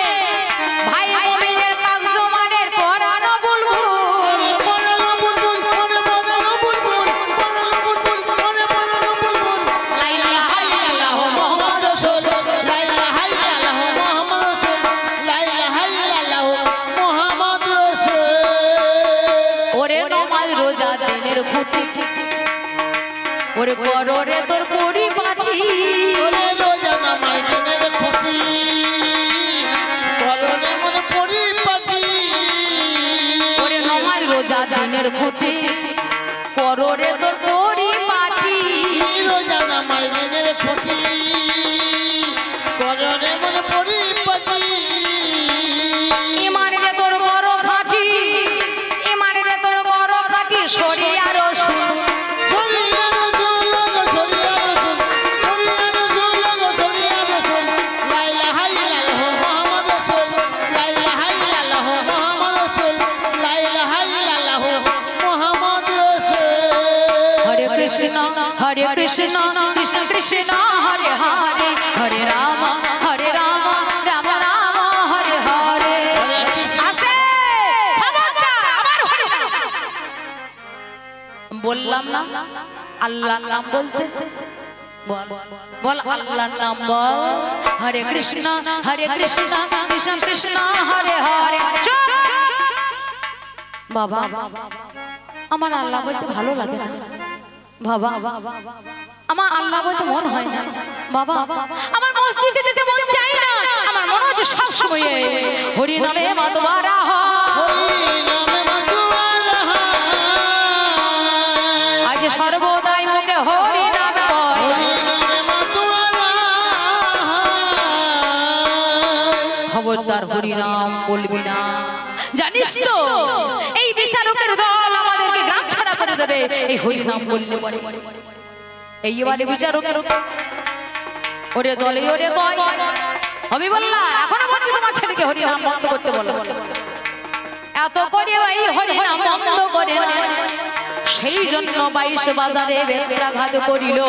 ভাই মুমিনের পাক জবানের পরানো বুলবুল। আরে পরানো বুলবুল, আরে পরানো বুলবুল, পরানো বুলবুল, আরে পরানো বুলবুল। লা ইলাহা ইল্লাল্লাহ মুহাম্মাদুর রাসূল। লা ইলাহা ইল্লাল্লাহ মুহাম্মাদুর রাসূল। লা ইলাহা ইল্লাল্লাহ মুহাম্মাদুর রাসূল। ওরে নামাজ রোজা দিনের খুঁটি ওরে করো রে তোর পরিপাটি। ওরে রোজা নামাজ দিনের খুঁটি, করনে মন পরিপাটি। ওরে নামাজ রোজা দিনের খুঁটি করো রে তোর পরিপাটি। রোজা নামাজ দিনের খুঁটি, করনে মন পরিপাটি। ইমান রে তোর বড় খাঁটি, ইমান রে তোর বড় খাঁটি সরিয়া রসুল। সরিয়া রাসূল গো সরিয়া রাসূল, সরিয়া রাসূল গো সরিয়া রাসূল। লা ইলাহা ইল্লাল্লাহ মুহাম্মাদুর রাসূল। লা ইলাহা ইল্লাল্লাহ মুহাম্মাদুর রাসূল। লা ইলাহা ইল্লাল্লাহ মুহাম্মাদুর রাসূল। হরে কৃষ্ণ কৃষ্ণ কৃষ্ণ হরে হরে, হরে রাম রাম রাম হরে হরে। আস্তে খবরদার, আবার হরে হরে। বললাম না আল্লাহর নাম বলতে বল বল আল্লাহর নাম বল। হরে কৃষ্ণ কৃষ্ণ কৃষ্ণ হরে হরে। চুপ! বাবা আমার আল্লাহ বলতে ভালো লাগে না বাবা, আমার আল্লাহ বলতে মন হয় না বাবা, আমার মসজিদে যেতে মন চায় না, আমার মনে হচ্ছে সব সময় হরি নামে মাতোয়ারা হরি নামে মাতোয়ারা আজ সর্বদাই মুখে হরি নাম কয়। হরি নামে মাতোয়ারা। খবরদার হরি নাম বলবি না, জানিস তো এই বিচারকের দল আমাদেরকে গ্রাম ছাড়া করে দেবে এই হরি নাম বললে পরে। এইবারে বিচারকের ওরে দলে ওরে কয় আমি বললাম এখনো বলছি তোমার ছেলেকে হরি নাম বন্ধ করতে বলো। এত করে এই হরি নাম বন্ধ করে সেই জন্য 22 বাজারে বেত্রাঘাত করিল।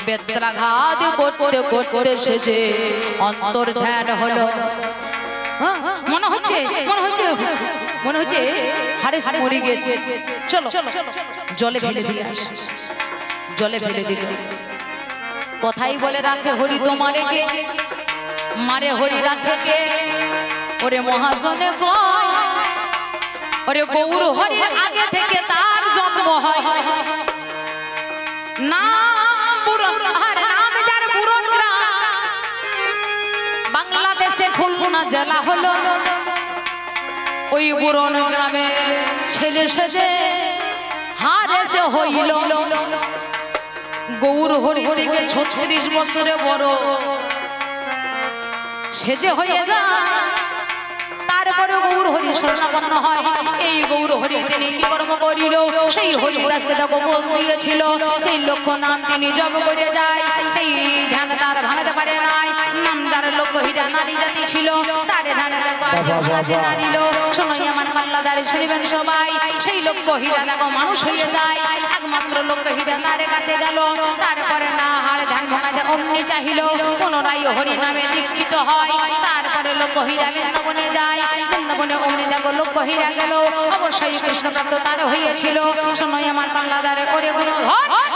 বেত্রাঘাত করতে করতে শেষে অন্তর ধ্যান হলো। মনে হচ্ছে হারেস মরে গেছে। চলো জলে ফেলে দিয়ে আসি। জলে ফেলে দিল। কথাই বলে রাখে হরি তোমারে কে, মারে হরি রাখে কে। ওরে মহাজনে কয় ওরে গৌর হরির আগে থেকে তার জন্ম হয়। নাম পুরন আর নাম যার পুরন গ্রাম বাংলাদেশে খুলনা জেলা হলো। ওই পুরন গ্রামে ছেলে সেজে হারে সে হইল। গৌর হরিকে 36 বছরে বড় সেজে হয়ে যায়। তারপরে গৌর হরি শরণাপন্ন হয়। এই গৌর হরি তিনি কি কর্ম করিল, সেই হরিদাসকে দেখো বল দিয়েছিল, সেই লক্ষ্য নাম তিনি জপ করে যায়। সেই ধ্যান তার ভাঙতে পারে নাই। নাম যার লক্ষ্য হীরা নারী জাতি ছিল তারে ধানে ভাঙাতে নারিল শোনো আমার পাল্লাদারে শুনিবেন সবাই সেই লক্ষ্য হীরা দেখো মানুষ হয়ে যায় একমাত্র লক্ষ্য হীরা তারে কাছে গেল তারপরে না হার ধান ভাঙাতে অমনি চাহিল পুনরায় হরি নামে দীক্ষিত হয় তারপরে লক্ষ্য হীরা বৃন্দাবনে যায় বৃন্দাবনে অমনি দেখো লক্ষ্য হীরা গেল অবশ্যই কৃষ্ণ প্রাপ্ত তার হয়েছিল শোনো আমার পাল্লাদারে করে গুলো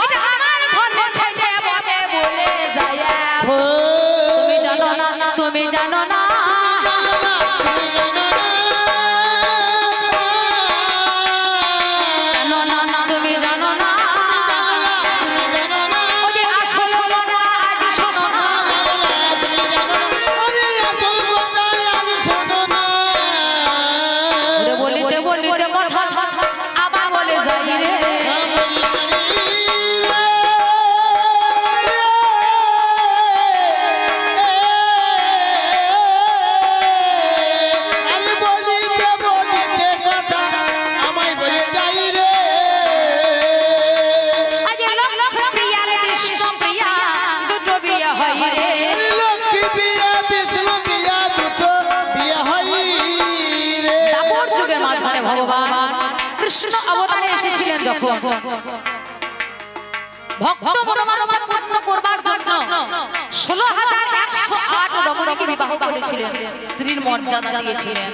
এটা আমার ঘরে ছেড়ে বলে বলে যায় তুমি জানো না তুমি জানো না কৃষ্ণ অবতারে এসেছিলেন যখন ভক্ত মনোমানতা পূর্ণ করবার জন্য 16,108 রমণীকে বিবাহ করেছিলেন স্ত্রীর মর্যাদা দিয়েছিলেন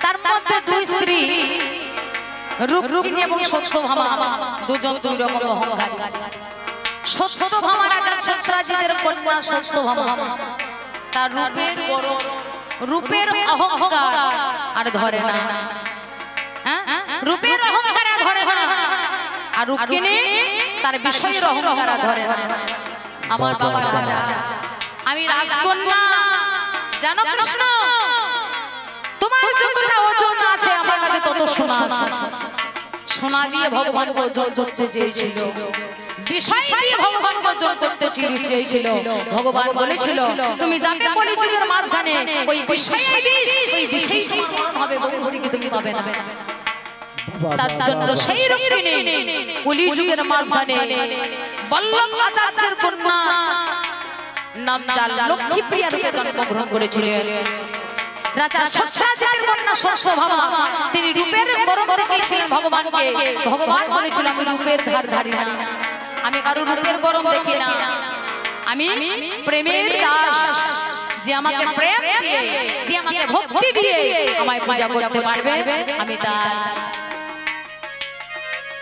তার মধ্যে দুই স্ত্রী রূপিণী এবং সত্যভামা দুজন দুই রকম অহংকারী সত্যভামা রাজা সত্যরাজিতের কন্যা সত্যভামা তার রূপের অহংকার আর ধরে না রূপের অহংকার ধরে আর রূপকিনী তার বিষয়ের অহংকার ধরে আমার বাবা রাজা আমি রাজকন্যা জানো কৃষ্ণ তোমার যতটা ওজন আছে আমার কাছে তত সোনা আছে সোনা দিয়ে ভগবান ওজন করতে চেয়েছিল বিষয় দিয়ে ভগবান ওজন করতে চেয়েছিল ভগবান বলেছিল তুমি যাবে কলিযুগের মাঝখানে ওই বিষয় হবে বহুরিকে তুমি পাবে না তার জন্য সেই রূপিণী কলিযুগের মাঝখানে বল্লভ আচার্যের কন্যা নাম লক্ষ্মীপ্রিয়া রূপে জন্মগ্রহণ করেছিলেন রাজা সত্যরাজিতের কন্যা সত্যভামা তিনি রূপের গরম দেখিয়েছিলেন ভগবানকে ভগবান বলেছিল আমি রূপের ধারধারী না আমি কারো রূপের গরম দেখি না আমি প্রেমের দাস যে আমাকে প্রেম দিয়ে যে আমাকে ভক্তি দিয়ে আমায় পূজা করতে পারবে আমি তার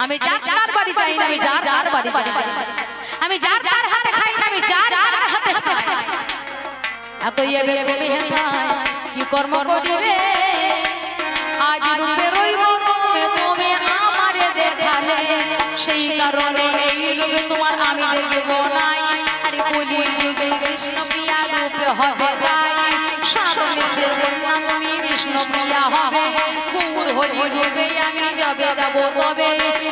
আমি যার বাড়ি চাই না আমি যার বাড়ি চাই আমি যার হাতে খাই না আমি যার হাতে খাই এত এবে তুমি হেথায় কি কর্ম করিলে আজ রূপের ওই গরমে তুমি আমারে দেখালে সেই কারণে এই রূপে তোমার আমি দেখব নাই আরে বলি যুগে কৃষ্ণ প্রিয়া রূপে হবে তাই সাধনে শ্রেষ্ঠা তুমি কৃষ্ণ প্রিয়া হবে গৌর হরি রূপে আমি যাবে যাব তবে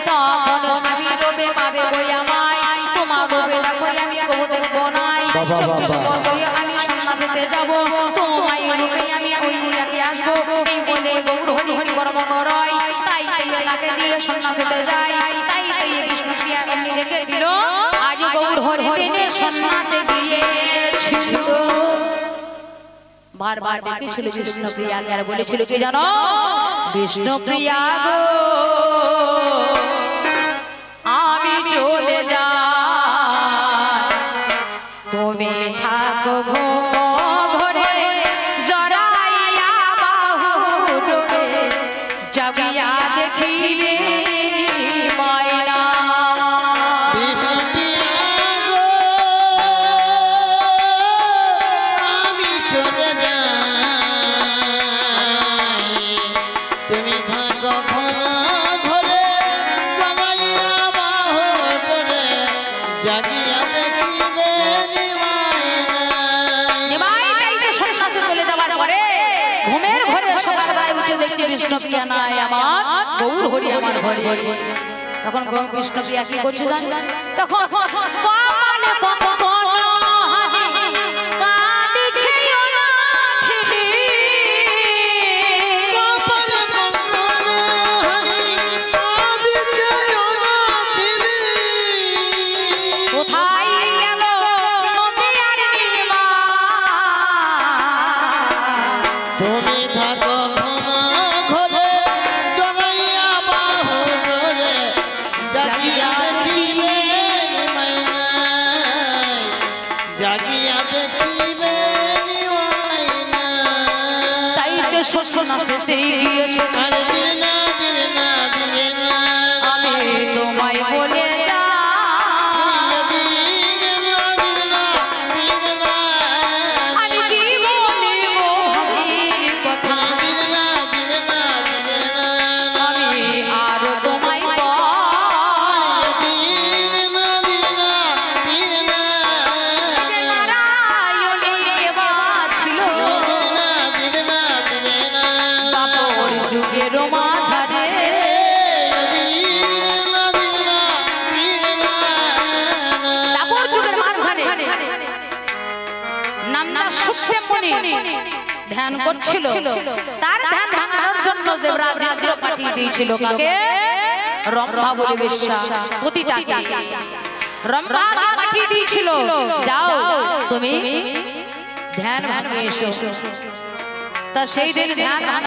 তখন স্বামী রূপে পাবে গো আমায় তোমার রূপে দেখো আমি কবু দেখব নাই 24 বছরে আমি সন্ন্যাসীতে যাব তোমায় রূপে আমি ওই জায়গাতে আসব এই বলে গৌর হরি হরি কর্ম করয় তাই তাকে দিয়ে সন্ন্যাসীতে যাই তাই কৃষ্ণ প্রিয়া এমনি রেখে দিল আজ গৌর হরি দিনে সন্ন্যাসে গিয়েছিল বারবার ডেকেছিল কৃষ্ণ প্রিয়া আর বলেছিল কি জানো কৃষ্ণ প্রিয়া গো আমি চলে যাই তুমি থাকো ঘরে জড়াইয়া বাহু ডোরে জাগিয়া দেখিবে ময়না কৃষ্ণ প্রিয়া নাই আমার গৌর হরি আমার ঘরে তখন কৃষ্ণ প্রিয়া কি করছে জানেন তখন কপালে কখন হানি কাঁদিছে অনাথিনী কপালে কখন হানি কাঁদিছে অনাথিনী কোথায় গেল নদী আর নীলা সোনা সেতে গিয়েছে আমি তোমায় বলে যা আমি কি বলিব কথা আমি আর তোমায় নারায়ণী এবা ছিল বাপর যুগের মাঝারে দাপর যুগের মাঝখানে নামদার সুখদেব মুনি ধ্যান করছিল তার ধ্যান ভাঙানোর জন্য দেবরাজ ইন্দ্র পাঠিয়ে দিয়েছিল কাকে রম্ভা বলে বেশ্যা পতিতাকে রম্ভা পাঠিয়ে দিয়েছিল যাও তুমি ধ্যান ভাঙিয়ে এসো তা সেই দিন ধ্যান